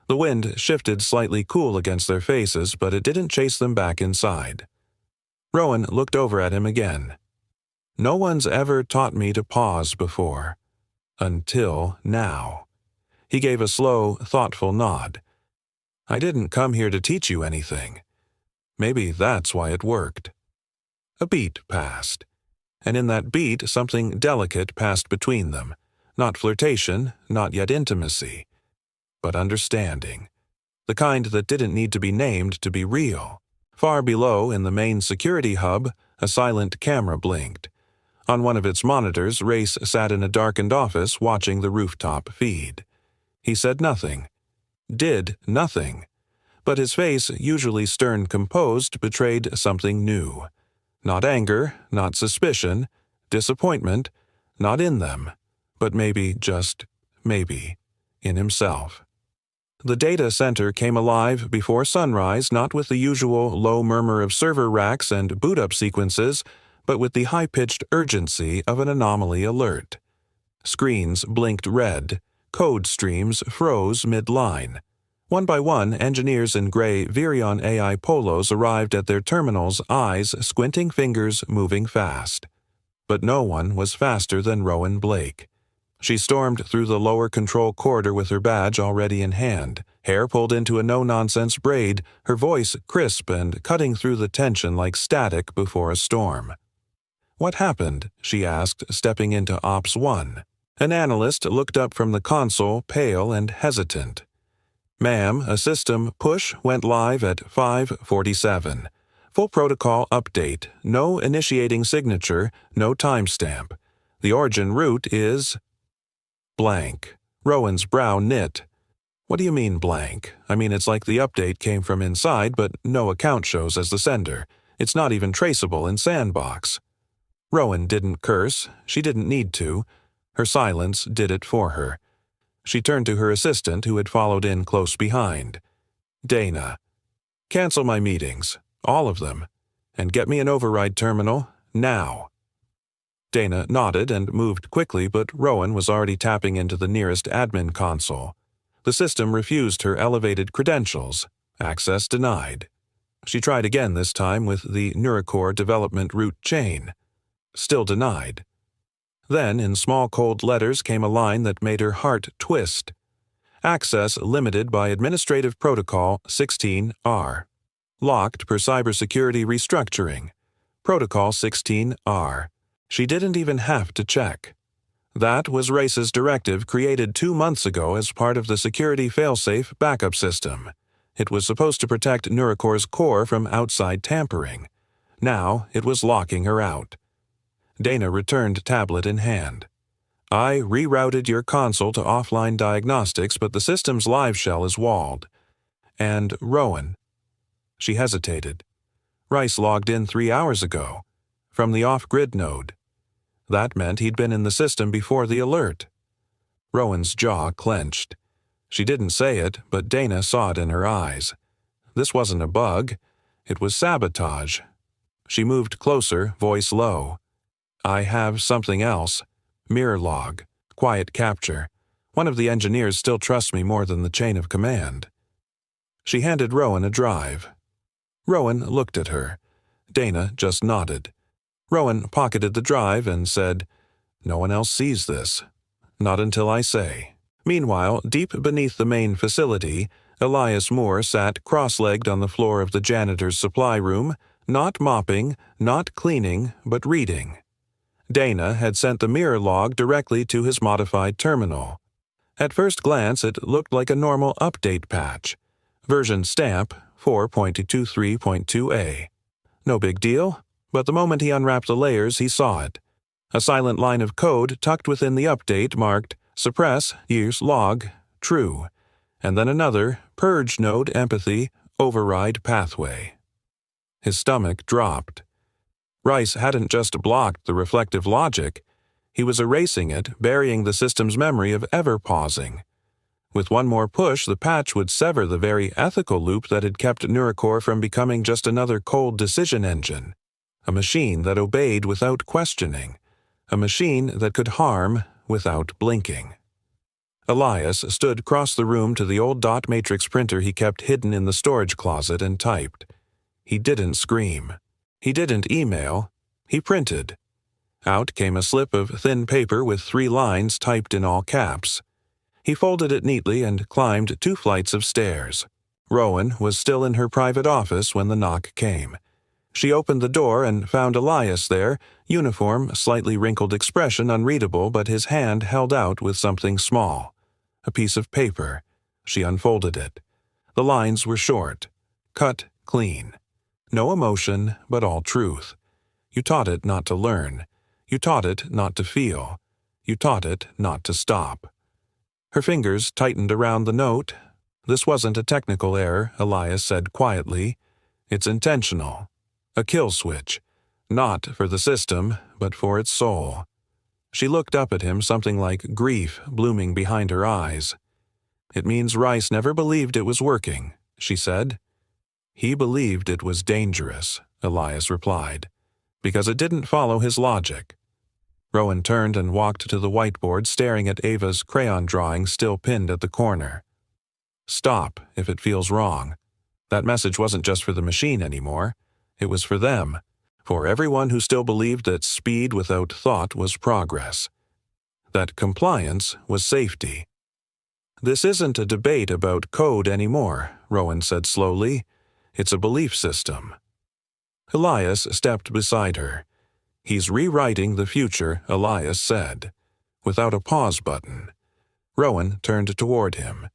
The wind shifted slightly cool against their faces, but it didn't chase them back inside. Rowan looked over at him again. No one's ever taught me to pause before. Until now. He gave a slow, thoughtful nod. I didn't come here to teach you anything. Maybe that's why it worked. A beat passed. And in that beat, something delicate passed between them. Not flirtation, not yet intimacy, but understanding. The kind that didn't need to be named to be real. Far below, in the main security hub, a silent camera blinked. On one of its monitors, Race sat in a darkened office watching the rooftop feed. He said nothing. Did nothing. But his face, usually stern composed, betrayed something new. Not anger, not suspicion, disappointment, not in them, but maybe, just maybe, in himself. The data center came alive before sunrise, not with the usual low murmur of server racks and boot-up sequences, but with the high-pitched urgency of an anomaly alert. Screens blinked red, code streams froze mid-line. One by one, engineers in gray Virion AI polos arrived at their terminals, eyes squinting, fingers moving fast. But no one was faster than Rowan Blake. She stormed through the lower control corridor with her badge already in hand, hair pulled into a no-nonsense braid, her voice crisp and cutting through the tension like static before a storm. "What happened?" she asked, stepping into Ops 1. An analyst looked up from the console, pale and hesitant. "Ma'am, a system push went live at 5:47. Full protocol update, no initiating signature, no timestamp. The origin root is…" Blank. Rowan's brow knit. "What do you mean blank? I mean it's like the update came from inside, but no account shows as the sender. It's not even traceable in Sandbox." Rowan didn't curse. She didn't need to. Her silence did it for her. She turned to her assistant, who had followed in close behind. "Dana, cancel my meetings, all of them, and get me an override terminal, now." Dana nodded and moved quickly, but Rowan was already tapping into the nearest admin console. The system refused her elevated credentials. Access denied. She tried again, this time with the Neurocore development root chain. Still denied. Then, in small cold letters, came a line that made her heart twist. "Access limited by Administrative Protocol 16R. Locked per cybersecurity restructuring. Protocol 16R. She didn't even have to check. That was Race's directive created 2 months ago as part of the security failsafe backup system. It was supposed to protect Neurocore's core from outside tampering. Now it was locking her out. Dana returned tablet in hand. "I rerouted your console to offline diagnostics, but the system's live shell is walled. And Rowan." She hesitated. "Rice logged in 3 hours ago. From the off-grid node. That meant he'd been in the system before the alert." Rowan's jaw clenched. She didn't say it, but Dana saw it in her eyes. This wasn't a bug. It was sabotage. She moved closer, voice low. "I have something else. Mirror log. Quiet capture. One of the engineers still trusts me more than the chain of command." She handed Rowan a drive. Rowan looked at her. Dana just nodded. Rowan pocketed the drive and said, "No one else sees this. Not until I say." Meanwhile, deep beneath the main facility, Elias Moore sat cross-legged on the floor of the janitor's supply room, not mopping, not cleaning, but reading. Dana had sent the mirror log directly to his modified terminal. At first glance, it looked like a normal update patch. Version stamp 4.23.2a. No big deal, but the moment he unwrapped the layers, he saw it. A silent line of code tucked within the update marked suppress, use log, true, and then another, purge node empathy, override pathway. His stomach dropped. Rice hadn't just blocked the reflective logic. He was erasing it, burying the system's memory of ever pausing. With one more push, the patch would sever the very ethical loop that had kept Neurocore from becoming just another cold decision engine. A machine that obeyed without questioning. A machine that could harm without blinking. Elias stood across the room to the old dot matrix printer he kept hidden in the storage closet and typed. He didn't scream. He didn't email. He printed. Out came a slip of thin paper with 3 lines typed in all caps. He folded it neatly and climbed 2 flights of stairs. Rowan was still in her private office when the knock came. She opened the door and found Elias there, uniform, slightly wrinkled expression unreadable, but his hand held out with something small. A piece of paper. She unfolded it. The lines were short. Cut clean. No emotion, but all truth. You taught it not to learn. You taught it not to feel. You taught it not to stop. Her fingers tightened around the note. "This wasn't a technical error," Elias said quietly. "It's intentional. A kill switch. Not for the system, but for its soul." She looked up at him, something like grief blooming behind her eyes. "It means Rice never believed it was working," she said. "He believed it was dangerous," Elias replied. because it didn't follow his logic. Rowan turned and walked to the whiteboard, staring at Ava's crayon drawing still pinned at the corner. Stop if it feels wrong. That message wasn't just for the machine anymore. It was for them, for everyone who still believed that speed without thought was progress, that compliance was safety. This isn't a debate about code anymore, Rowan said slowly. It's a belief system. Elias stepped beside her. He's rewriting the future, Elias said, without a pause button. Rowan turned toward him.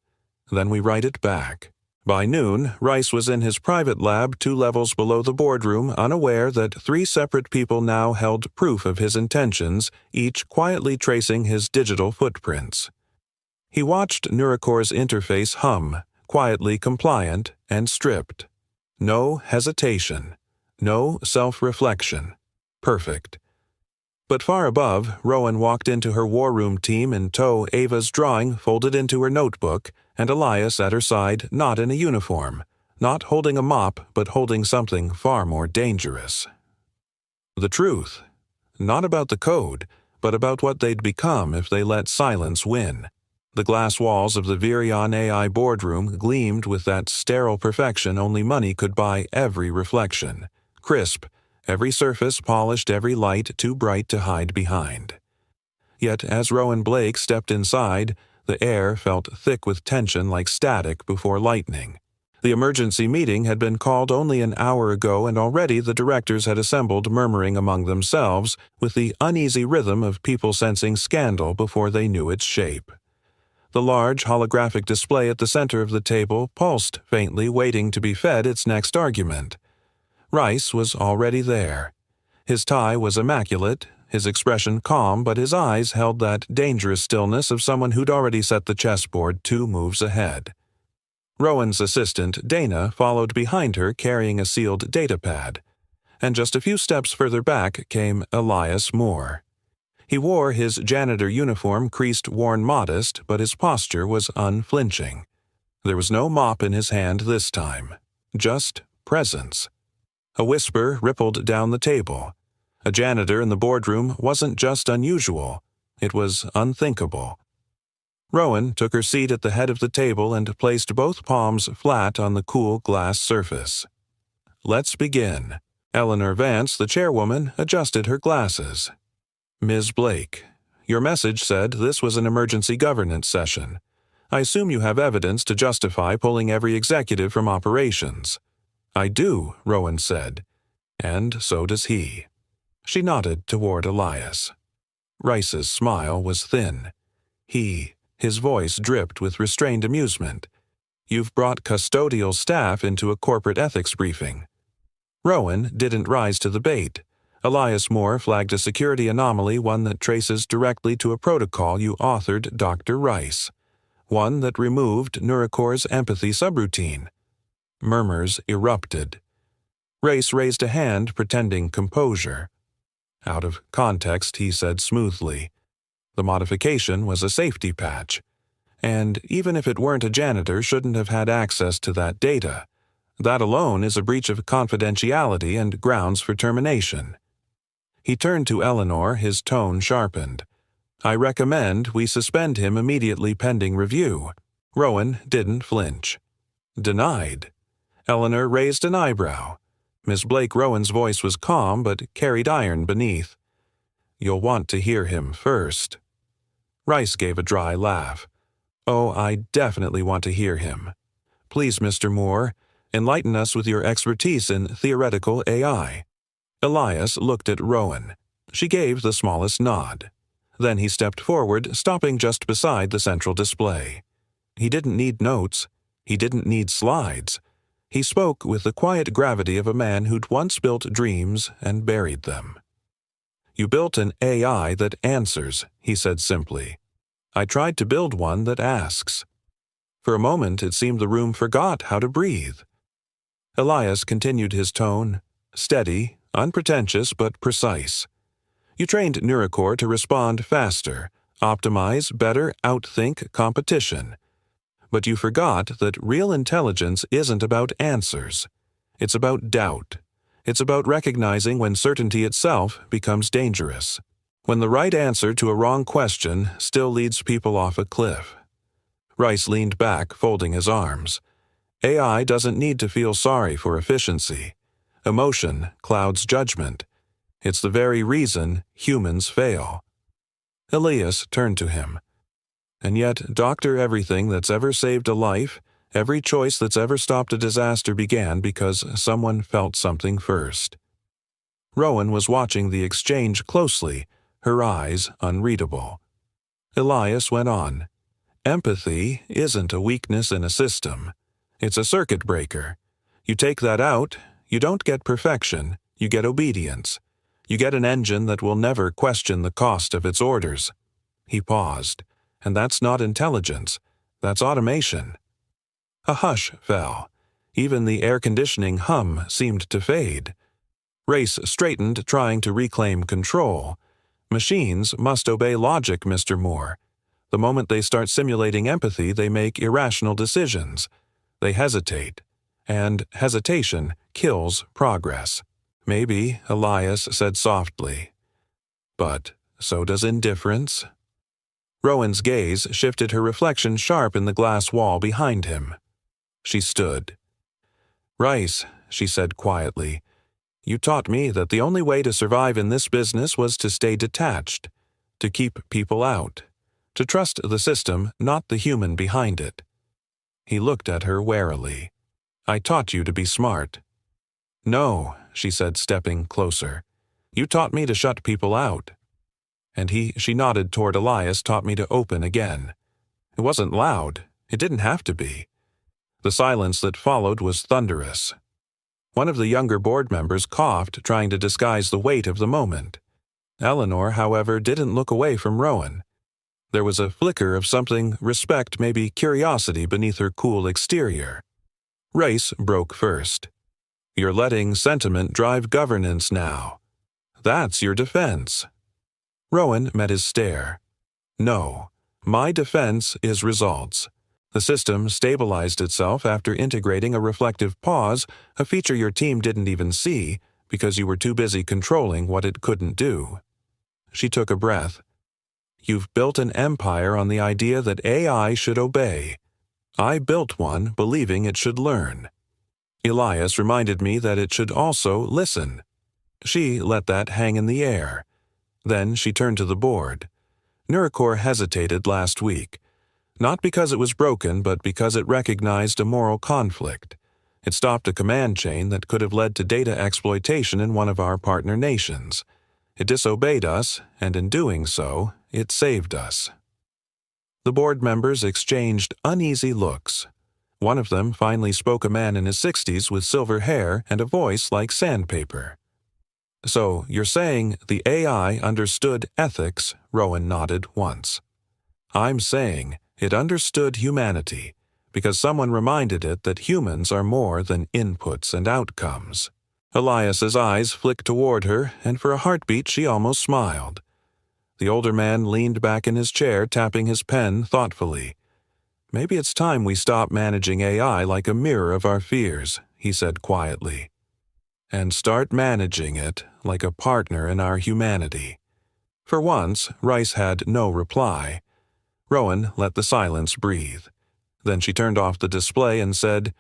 Then we write it back. By noon, Rice was in his private lab 2 levels below the boardroom, unaware that 3 separate people now held proof of his intentions, each quietly tracing his digital footprints. He watched Nuricor's interface hum, quietly compliant and stripped. No hesitation. No self-reflection. Perfect. But far above, Rowan walked into her war room team in tow, Ava's drawing folded into her notebook, and Elias at her side, not in a uniform, not holding a mop, but holding something far more dangerous. The truth. Not about the code, but about what they'd become if they let silence win. The glass walls of the Virion AI boardroom gleamed with that sterile perfection only money could buy. Every reflection. Crisp, every surface polished, every light too bright to hide behind. Yet as Rowan Blake stepped inside, the air felt thick with tension like static before lightning. The emergency meeting had been called only an hour ago, and already the directors had assembled, murmuring among themselves, with the uneasy rhythm of people sensing scandal before they knew its shape. The large holographic display at the center of the table pulsed faintly, waiting to be fed its next argument. Rice was already there. His tie was immaculate, his expression calm, but his eyes held that dangerous stillness of someone who'd already set the chessboard 2 moves ahead. Rowan's assistant, Dana, followed behind her carrying a sealed datapad, and just a few steps further back came Elias Moore. He wore his janitor uniform, creased, worn, modest, but his posture was unflinching. There was no mop in his hand this time, just presence. A whisper rippled down the table. A janitor in the boardroom wasn't just unusual, it was unthinkable. Rowan took her seat at the head of the table and placed both palms flat on the cool glass surface. Let's begin. Eleanor Vance, the chairwoman, adjusted her glasses. Ms. Blake, your message said this was an emergency governance session. I assume you have evidence to justify pulling every executive from operations. I do, Rowan said. And so does he. She nodded toward Elias. Rice's smile was thin. His voice dripped with restrained amusement. You've brought custodial staff into a corporate ethics briefing. Rowan didn't rise to the bait. Elias Moore flagged a security anomaly, one that traces directly to a protocol you authored, Dr. Rice. One that removed Nuricor's empathy subroutine. Murmurs erupted. Rice raised a hand, pretending composure. Out of context, he said smoothly. The modification was a safety patch. And even if it weren't, a janitor shouldn't have had access to that data. That alone is a breach of confidentiality and grounds for termination. He turned to Eleanor, his tone sharpened. I recommend we suspend him immediately pending review. Rowan didn't flinch. Denied. Eleanor raised an eyebrow. Miss Blake Rowan's voice was calm but carried iron beneath. You'll want to hear him first. Rice gave a dry laugh. Oh, I definitely want to hear him. Please, Mr. Moore, enlighten us with your expertise in theoretical AI. Elias looked at Rowan. She gave the smallest nod. Then he stepped forward, stopping just beside the central display. He didn't need notes. He didn't need slides. He spoke with the quiet gravity of a man who'd once built dreams and buried them. You built an AI that answers, he said simply. I tried to build one that asks. For a moment, it seemed the room forgot how to breathe. Elias continued his tone, steady, unpretentious but precise. You trained Nuricor to respond faster, optimize, better, outthink competition. But you forgot that real intelligence isn't about answers. It's about doubt. It's about recognizing when certainty itself becomes dangerous, when the right answer to a wrong question still leads people off a cliff. Rice leaned back, folding his arms. AI doesn't need to feel sorry for efficiency. Emotion clouds judgment. It's the very reason humans fail. Elias turned to him. And yet, Doctor, everything that's ever saved a life, every choice that's ever stopped a disaster began because someone felt something first. Rowan was watching the exchange closely, her eyes unreadable. Elias went on. Empathy isn't a weakness in a system. It's a circuit breaker. You take that out, you don't get perfection, you get obedience. You get an engine that will never question the cost of its orders. He paused. And that's not intelligence. That's automation. A hush fell. Even the air conditioning hum seemed to fade. Race straightened, trying to reclaim control. Machines must obey logic, Mr. Moore. The moment they start simulating empathy, they make irrational decisions. They hesitate. And hesitation kills progress. Maybe, Elias said softly. But so does indifference. Rowan's gaze shifted, her reflection sharp in the glass wall behind him. She stood. Rice, she said quietly, you taught me that the only way to survive in this business was to stay detached, to keep people out, to trust the system, not the human behind it. He looked at her warily. I taught you to be smart. No, she said, stepping closer. You taught me to shut people out. And she nodded toward Elias, taught me to open again. It wasn't loud. It didn't have to be. The silence that followed was thunderous. One of the younger board members coughed, trying to disguise the weight of the moment. Eleanor, however, didn't look away from Rowan. There was a flicker of something, respect, maybe curiosity, beneath her cool exterior. Race broke first. You're letting sentiment drive governance now. That's your defense. Rowan met his stare. No, my defense is results. The system stabilized itself after integrating a reflective pause, a feature your team didn't even see because you were too busy controlling what it couldn't do. She took a breath. You've built an empire on the idea that AI should obey. I built one believing it should learn. Elias reminded me that it should also listen. She let that hang in the air. Then she turned to the board. Nuricor hesitated last week. Not because it was broken, but because it recognized a moral conflict. It stopped a command chain that could have led to data exploitation in one of our partner nations. It disobeyed us, and in doing so, it saved us. The board members exchanged uneasy looks. One of them finally spoke, a man in his 60s with silver hair and a voice like sandpaper. So, you're saying the AI understood ethics, Rowan nodded once. I'm saying it understood humanity, because someone reminded it that humans are more than inputs and outcomes. Elias's eyes flicked toward her, and for a heartbeat she almost smiled. The older man leaned back in his chair, tapping his pen thoughtfully. Maybe it's time we stop managing AI like a mirror of our fears, he said quietly, and start managing it like a partner in our humanity. For once, Rice had no reply. Rowan let the silence breathe. Then she turned off the display and said,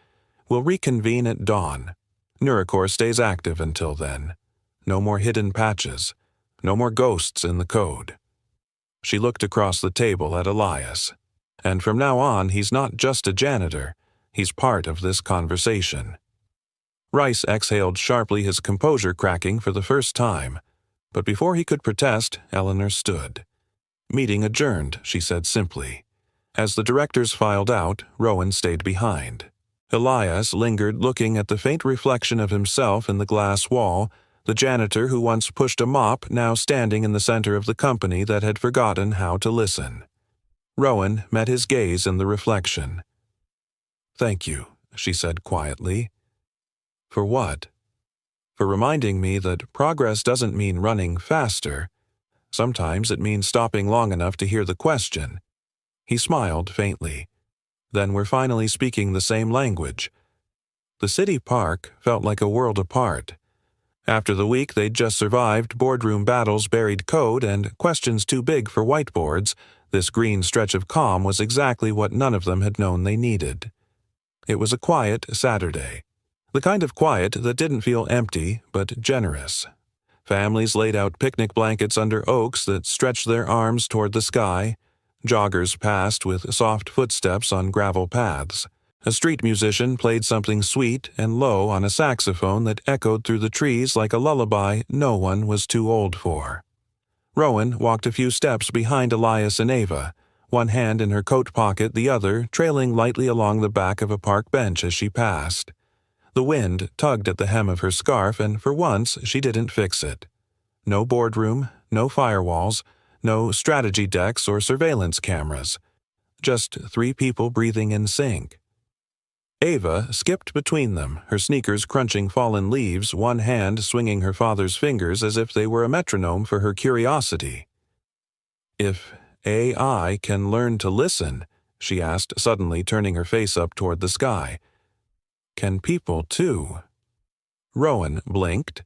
We'll reconvene at dawn. Nuricor stays active until then. No more hidden patches. No more ghosts in the code. She looked across the table at Elias. And from now on, he's not just a janitor. He's part of this conversation. Rice exhaled sharply, his composure cracking for the first time. But before he could protest, Eleanor stood. Meeting adjourned, she said simply. As the directors filed out, Rowan stayed behind. Elias lingered, looking at the faint reflection of himself in the glass wall, the janitor who once pushed a mop, now standing in the center of the company that had forgotten how to listen. Rowan met his gaze in the reflection. Thank you, she said quietly. For what? For reminding me that progress doesn't mean running faster. Sometimes it means stopping long enough to hear the question. He smiled faintly. Then we're finally speaking the same language. The city park felt like a world apart. After the week they'd just survived boardroom battles, buried code, and questions too big for whiteboards, this green stretch of calm was exactly what none of them had known they needed. It was a quiet Saturday. The kind of quiet that didn't feel empty, but generous. Families laid out picnic blankets under oaks that stretched their arms toward the sky. Joggers passed with soft footsteps on gravel paths. A street musician played something sweet and low on a saxophone that echoed through the trees like a lullaby no one was too old for. Rowan walked a few steps behind Elias and Ava, one hand in her coat pocket, the other trailing lightly along the back of a park bench as she passed. The wind tugged at the hem of her scarf, and for once she didn't fix it. No boardroom, no firewalls, no strategy decks or surveillance cameras. Just 3 people breathing in sync. Ava skipped between them, her sneakers crunching fallen leaves, one hand swinging her father's fingers as if they were a metronome for her curiosity. "If AI can learn to listen," she asked, suddenly turning her face up toward the sky, "can people too?" Rowan blinked.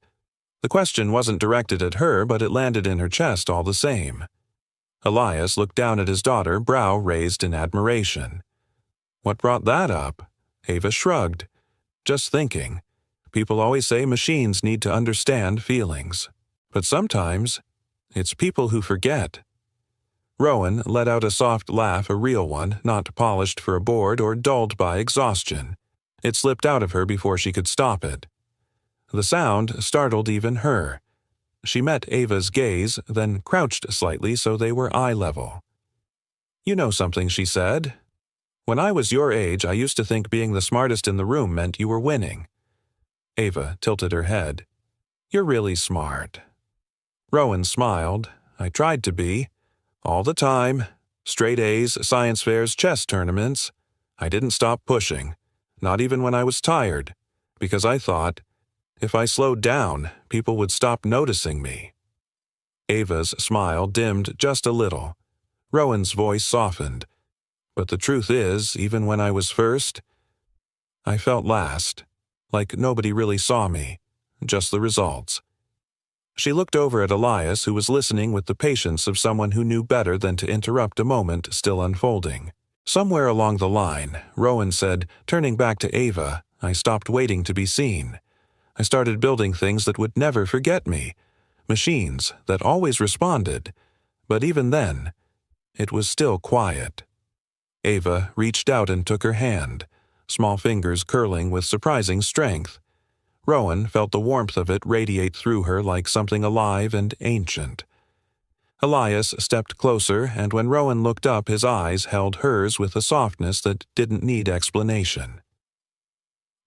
The question wasn't directed at her, but it landed in her chest all the same. Elias looked down at his daughter, brow raised in admiration. "What brought that up?" Ava shrugged. "Just thinking. People always say machines need to understand feelings. But sometimes, it's people who forget." Rowan let out a soft laugh, a real one, not polished for a board or dulled by exhaustion. It slipped out of her before she could stop it. The sound startled even her. She met Ava's gaze, then crouched slightly so they were eye level. "You know something," she said. "When I was your age, I used to think being the smartest in the room meant you were winning." Ava tilted her head. "You're really smart." Rowan smiled. "I tried to be. All the time. Straight A's, science fairs, chess tournaments. I didn't stop pushing. Not even when I was tired. Because I thought, if I slowed down, people would stop noticing me." Ava's smile dimmed just a little. Rowan's voice softened. "But the truth is, even when I was first, I felt last. Like nobody really saw me. Just the results." She looked over at Elias, who was listening with the patience of someone who knew better than to interrupt a moment still unfolding. Somewhere along the line, Rowan said, turning back to Ava, "I stopped waiting to be seen. I started building things that would never forget me. Machines that always responded. But even then, it was still quiet." Ava reached out and took her hand, small fingers curling with surprising strength. Rowan felt the warmth of it radiate through her like something alive and ancient. Elias stepped closer, and when Rowan looked up, his eyes held hers with a softness that didn't need explanation.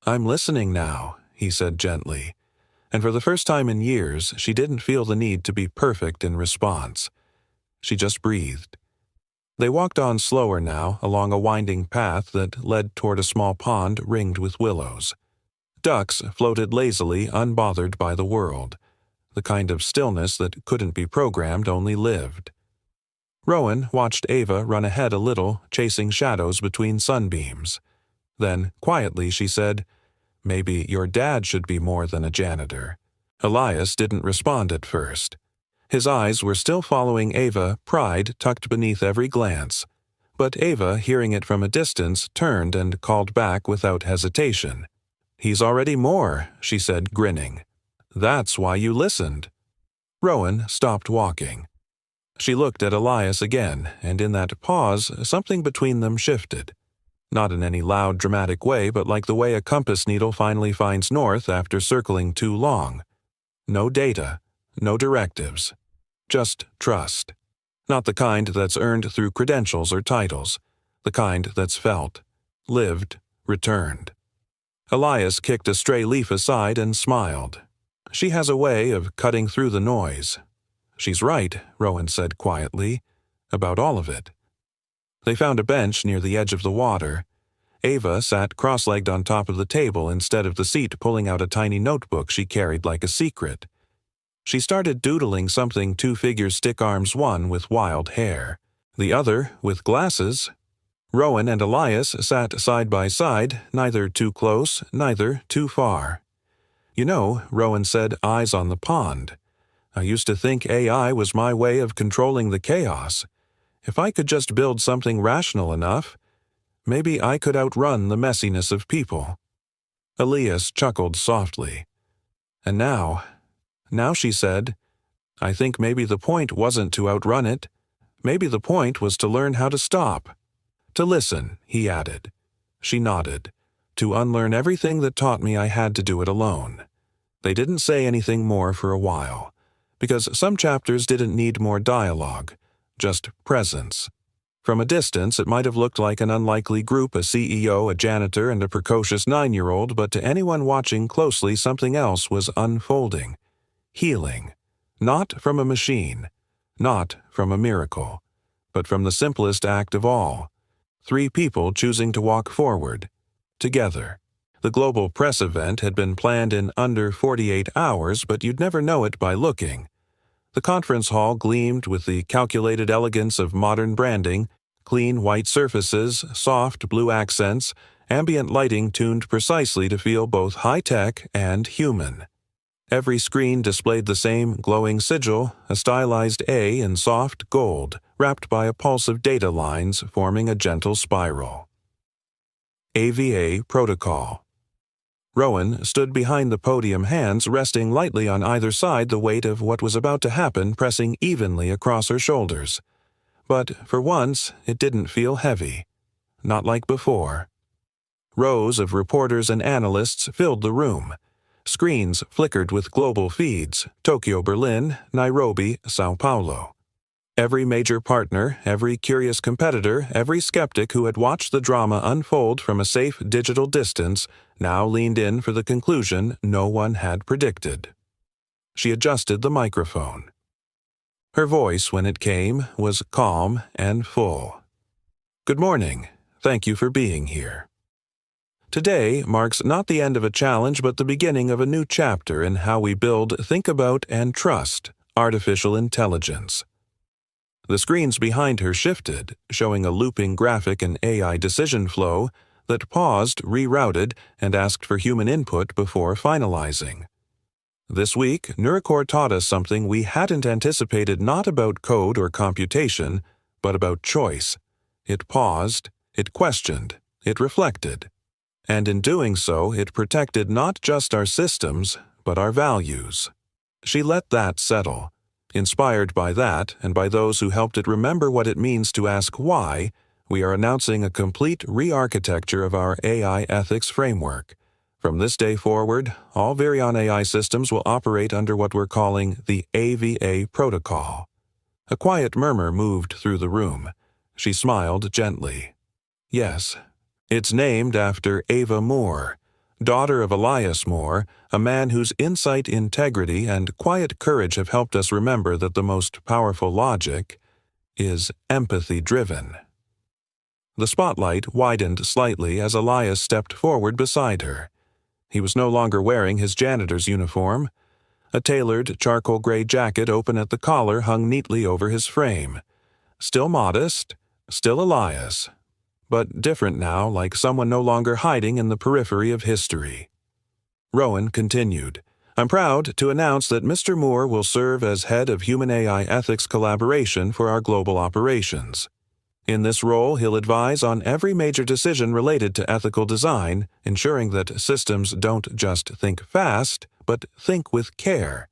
"I'm listening now," he said gently, and for the first time in years, she didn't feel the need to be perfect in response. She just breathed. They walked on slower now, along a winding path that led toward a small pond ringed with willows. Ducks floated lazily, unbothered by the world. The kind of stillness that couldn't be programmed, only lived. Rowan watched Ava run ahead a little, chasing shadows between sunbeams. Then, quietly, she said, "Maybe your dad should be more than a janitor." Elias didn't respond at first. His eyes were still following Ava, pride tucked beneath every glance. But Ava, hearing it from a distance, turned and called back without hesitation. "He's already more," she said, grinning. "That's why you listened." Rowan stopped walking. She looked at Elias again, and in that pause, something between them shifted. Not in any loud, dramatic way, but like the way a compass needle finally finds north after circling too long. No data, no directives. Just trust. Not the kind that's earned through credentials or titles. The kind that's felt, lived, returned. Elias kicked a stray leaf aside and smiled. "She has a way of cutting through the noise." "She's right," Rowan said quietly, "about all of it." They found a bench near the edge of the water. Ava sat cross-legged on top of the table instead of the seat, pulling out a tiny notebook she carried like a secret. She started doodling something 2 figures stick arms, one with wild hair, the other with glasses. Rowan and Elias sat side by side, neither too close, neither too far. You know, Rowan said, eyes on the pond. I used to think AI was my way of controlling the chaos. If I could just build something rational enough, maybe I could outrun the messiness of people. Elias chuckled softly. And now, she said, I think maybe the point wasn't to outrun it. Maybe the point was to learn how to stop. To listen, he added. She nodded. To unlearn everything that taught me I had to do it alone. They didn't say anything more for a while, because some chapters didn't need more dialogue, just presence. From a distance, it might have looked like an unlikely group, a CEO, a janitor, and a precocious 9-year-old, but to anyone watching closely, something else was unfolding. Healing. Not from a machine, not from a miracle, but from the simplest act of all. 3 people choosing to walk forward, together. The global press event had been planned in under 48 hours, but you'd never know it by looking. The conference hall gleamed with the calculated elegance of modern branding, clean white surfaces, soft blue accents, ambient lighting tuned precisely to feel both high-tech and human. Every screen displayed the same glowing sigil, a stylized A in soft gold, wrapped by a pulse of data lines forming a gentle spiral. AVA Protocol. Rowan stood behind the podium, hands resting lightly on either side, the weight of what was about to happen pressing evenly across her shoulders. But for once, it didn't feel heavy. Not like before. Rows of reporters and analysts filled the room. Screens flickered with global feeds, Tokyo, Berlin, Nairobi, Sao Paulo. Every major partner, every curious competitor, every skeptic who had watched the drama unfold from a safe digital distance now leaned in for the conclusion no one had predicted. She adjusted the microphone. Her voice, when it came, was calm and full. Good morning. Thank you for being here. Today marks not the end of a challenge but the beginning of a new chapter in how we build, think about, and trust artificial intelligence. The screens behind her shifted, showing a looping graphic and AI decision flow that paused, rerouted, and asked for human input before finalizing. This week, Nuricore taught us something we hadn't anticipated, not about code or computation, but about choice. It paused, it questioned, it reflected. And in doing so, it protected not just our systems, but our values. She let that settle. Inspired by that, and by those who helped it remember what it means to ask why, we are announcing a complete re-architecture of our AI ethics framework. From this day forward, all Virion AI systems will operate under what we're calling the AVA protocol. A quiet murmur moved through the room. She smiled gently. Yes, it's named after Ava Moore, daughter of Elias Moore, a man whose insight, integrity, and quiet courage have helped us remember that the most powerful logic is empathy-driven. The spotlight widened slightly as Elias stepped forward beside her. He was no longer wearing his janitor's uniform. A tailored charcoal gray jacket open at the collar hung neatly over his frame. Still modest, still Elias, but different now, like someone no longer hiding in the periphery of history. Rowan continued, I'm proud to announce that Mr. Moore will serve as head of Human-AI Ethics Collaboration for our global operations. In this role, he'll advise on every major decision related to ethical design, ensuring that systems don't just think fast, but think with care.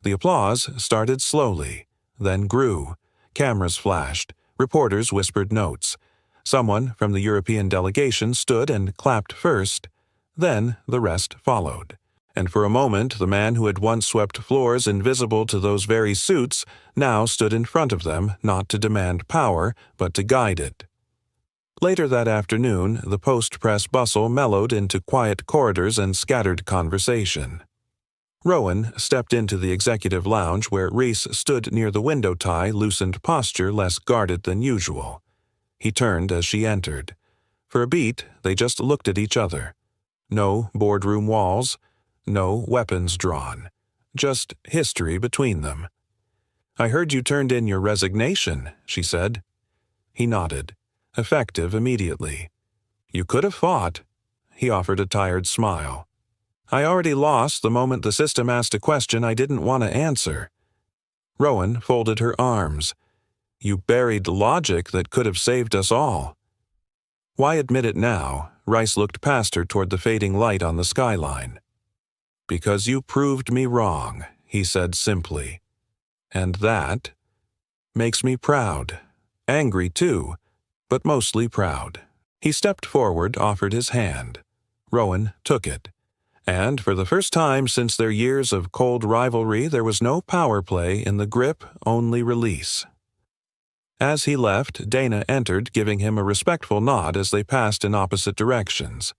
The applause started slowly, then grew. Cameras flashed. Reporters whispered notes. Someone from the European delegation stood and clapped first. Then the rest followed. And for a moment, the man who had once swept floors invisible to those very suits now stood in front of them, not to demand power, but to guide it. Later that afternoon, the post-press bustle mellowed into quiet corridors and scattered conversation. Rowan stepped into the executive lounge where Reese stood near the window tie, loosened posture less guarded than usual. He turned as she entered. For a beat, they just looked at each other. No boardroom walls, no weapons drawn. Just history between them. I heard you turned in your resignation, she said. He nodded, effective immediately. You could have fought. He offered a tired smile. I already lost the moment the system asked a question I didn't want to answer. Rowan folded her arms. You buried logic that could have saved us all. Why admit it now? Rice looked past her toward the fading light on the skyline. Because you proved me wrong, he said simply. And that makes me proud. Angry, too, but mostly proud. He stepped forward, offered his hand. Rowan took it. And for the first time since their years of cold rivalry, there was no power play in the grip, only release. As he left, Dana entered, giving him a respectful nod as they passed in opposite directions.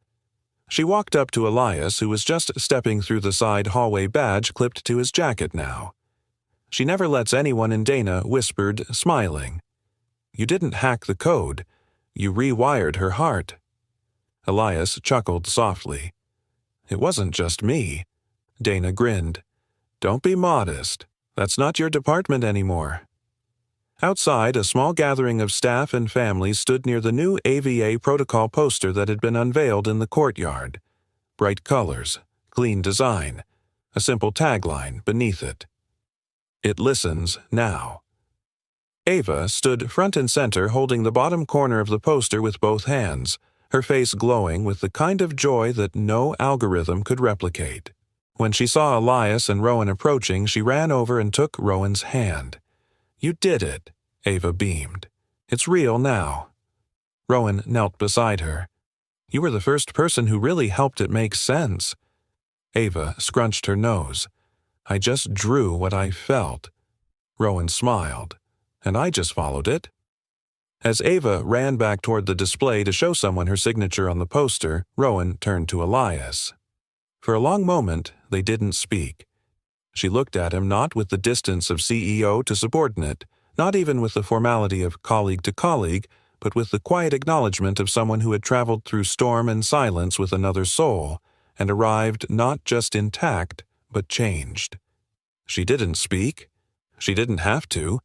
She walked up to Elias, who was just stepping through the side hallway, badge clipped to his jacket now. She never lets anyone in Dana, whispered, smiling. You didn't hack the code. You rewired her heart. Elias chuckled softly. It wasn't just me. Dana grinned. Don't be modest. That's not your department anymore. Outside, a small gathering of staff and families stood near the new AVA protocol poster that had been unveiled in the courtyard. Bright colors, clean design, a simple tagline beneath it. It listens now. Ava stood front and center, holding the bottom corner of the poster with both hands, her face glowing with the kind of joy that no algorithm could replicate. When she saw Elias and Rowan approaching, she ran over and took Rowan's hand. You did it, Ava beamed. It's real now. Rowan knelt beside her. You were the first person who really helped it make sense. Ava scrunched her nose. I just drew what I felt. Rowan smiled. And I just followed it. As Ava ran back toward the display to show someone her signature on the poster, Rowan turned to Elias. For a long moment, they didn't speak. She looked at him not with the distance of CEO to subordinate, not even with the formality of colleague to colleague, but with the quiet acknowledgement of someone who had traveled through storm and silence with another soul, and arrived not just intact, but changed. She didn't speak. She didn't have to,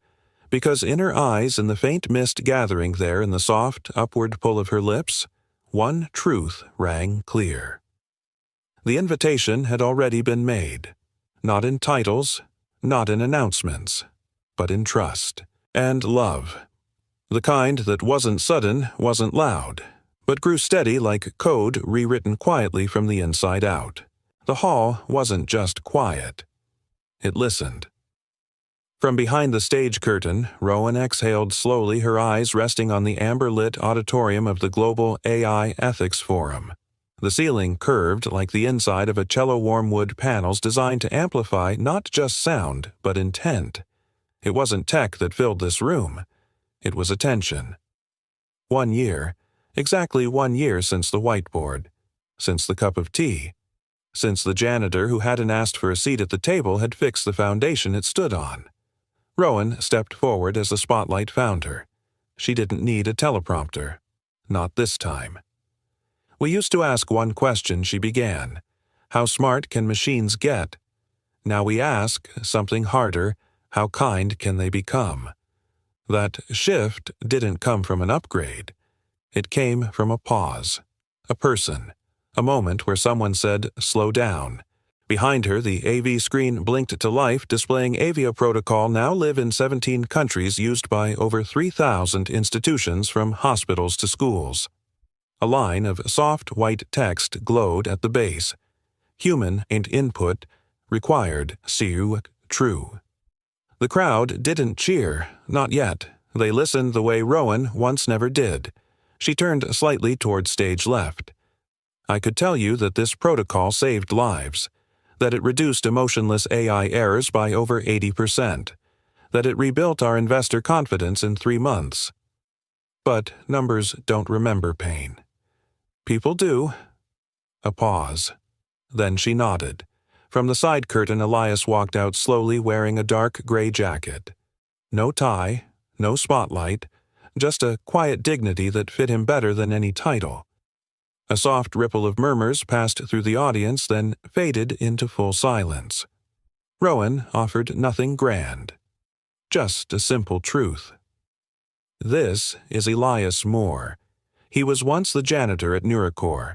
because in her eyes and the faint mist gathering there in the soft, upward pull of her lips, one truth rang clear. The invitation had already been made. Not in titles, not in announcements, but in trust and love. The kind that wasn't sudden, wasn't loud, but grew steady like code rewritten quietly from the inside out. The hall wasn't just quiet. It listened. From behind the stage curtain, Rowan exhaled slowly, her eyes resting on the amber-lit auditorium of the Global AI Ethics Forum. The ceiling curved like the inside of a cello warm wood panels designed to amplify not just sound, but intent. It wasn't tech that filled this room. It was attention. 1 year, exactly 1 year since the whiteboard, since the cup of tea, since the janitor who hadn't asked for a seat at the table had fixed the foundation it stood on. Rowan stepped forward as the spotlight found her. She didn't need a teleprompter. Not this time. We used to ask one question, she began. How smart can machines get? Now we ask, something harder, how kind can they become? That shift didn't come from an upgrade. It came from a pause. A person. A moment where someone said, slow down. Behind her, the AV screen blinked to life, displaying Avia Protocol now live in 17 countries, used by over 3,000 institutions from hospitals to schools. A line of soft white text glowed at the base. Human and input required, true. The crowd didn't cheer, not yet. They listened the way Rowan once never did. She turned slightly toward stage left. I could tell you that this protocol saved lives, that it reduced emotionless AI errors by over 80%, that it rebuilt our investor confidence in 3 months. But numbers don't remember pain. People do. A pause. Then she nodded. From the side curtain, Elias walked out slowly, wearing a dark gray jacket. No tie, no spotlight, just a quiet dignity that fit him better than any title. A soft ripple of murmurs passed through the audience, then faded into full silence. Rowan offered nothing grand. Just a simple truth. This is Elias Moore. He was once the janitor at Neurocore.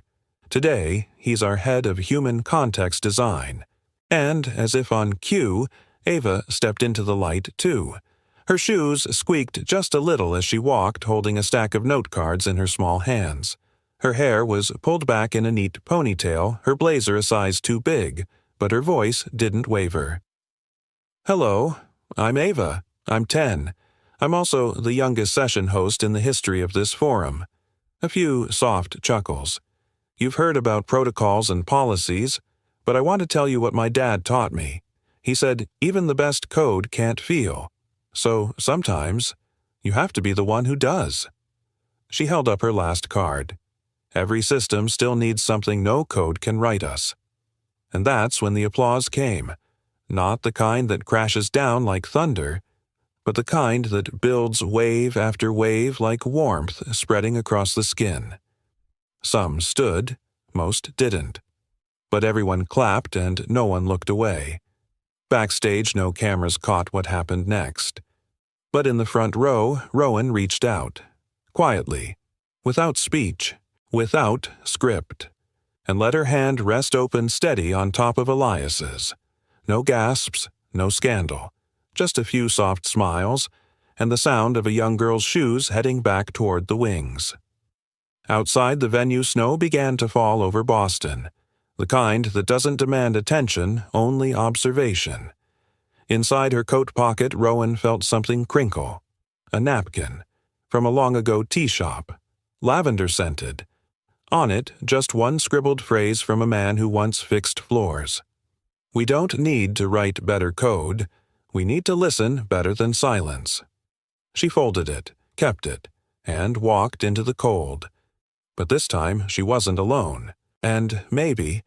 Today, he's our head of human context design. And, as if on cue, Ava stepped into the light, too. Her shoes squeaked just a little as she walked, holding a stack of note cards in her small hands. Her hair was pulled back in a neat ponytail, her blazer a size too big, but her voice didn't waver. "Hello, I'm Ava. I'm 10. I'm also the youngest session host in the history of this forum." A few soft chuckles. "You've heard about protocols and policies, but I want to tell you what my dad taught me. He said even the best code can't feel. So sometimes you have to be the one who does." She held up her last card. Every system still needs something no code can write us. And that's when the applause came. Not the kind that crashes down like thunder, but the kind that builds wave after wave like warmth spreading across the skin. Some stood, most didn't. But everyone clapped and no one looked away. Backstage, no cameras caught what happened next. But in the front row, Rowan reached out. Quietly, without speech, without script, and let her hand rest open steady on top of Elias's. No gasps, no scandal, just a few soft smiles, and the sound of a young girl's shoes heading back toward the wings. Outside the venue, snow began to fall over Boston, the kind that doesn't demand attention, only observation. Inside her coat pocket, Rowan felt something crinkle. A napkin, from a long-ago tea shop, lavender-scented. On it, just one scribbled phrase from a man who once fixed floors. "We don't need to write better code. We need to listen better than silence." She folded it, kept it, and walked into the cold. But this time she wasn't alone. And maybe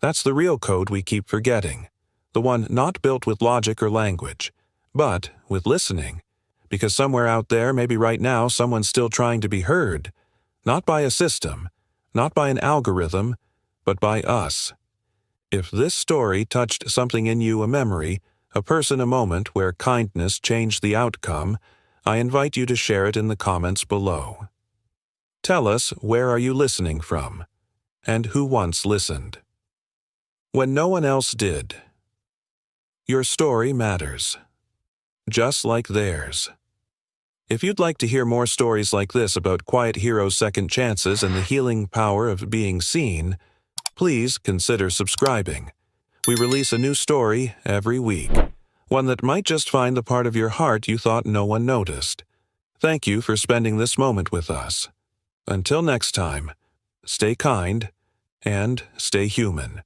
that's the real code we keep forgetting. The one not built with logic or language, but with listening. Because somewhere out there, maybe right now, someone's still trying to be heard. Not by a system, not by an algorithm, but by us. If this story touched something in you, a memory, a person, a moment where kindness changed the outcome, I invite you to share it in the comments below. Tell us, where are you listening from? And who once listened? When no one else did. Your story matters. Just like theirs. If you'd like to hear more stories like this about quiet heroes' second chances and the healing power of being seen, please consider subscribing. We release a new story every week, one that might just find the part of your heart you thought no one noticed. Thank you for spending this moment with us. Until next time, stay kind and stay human.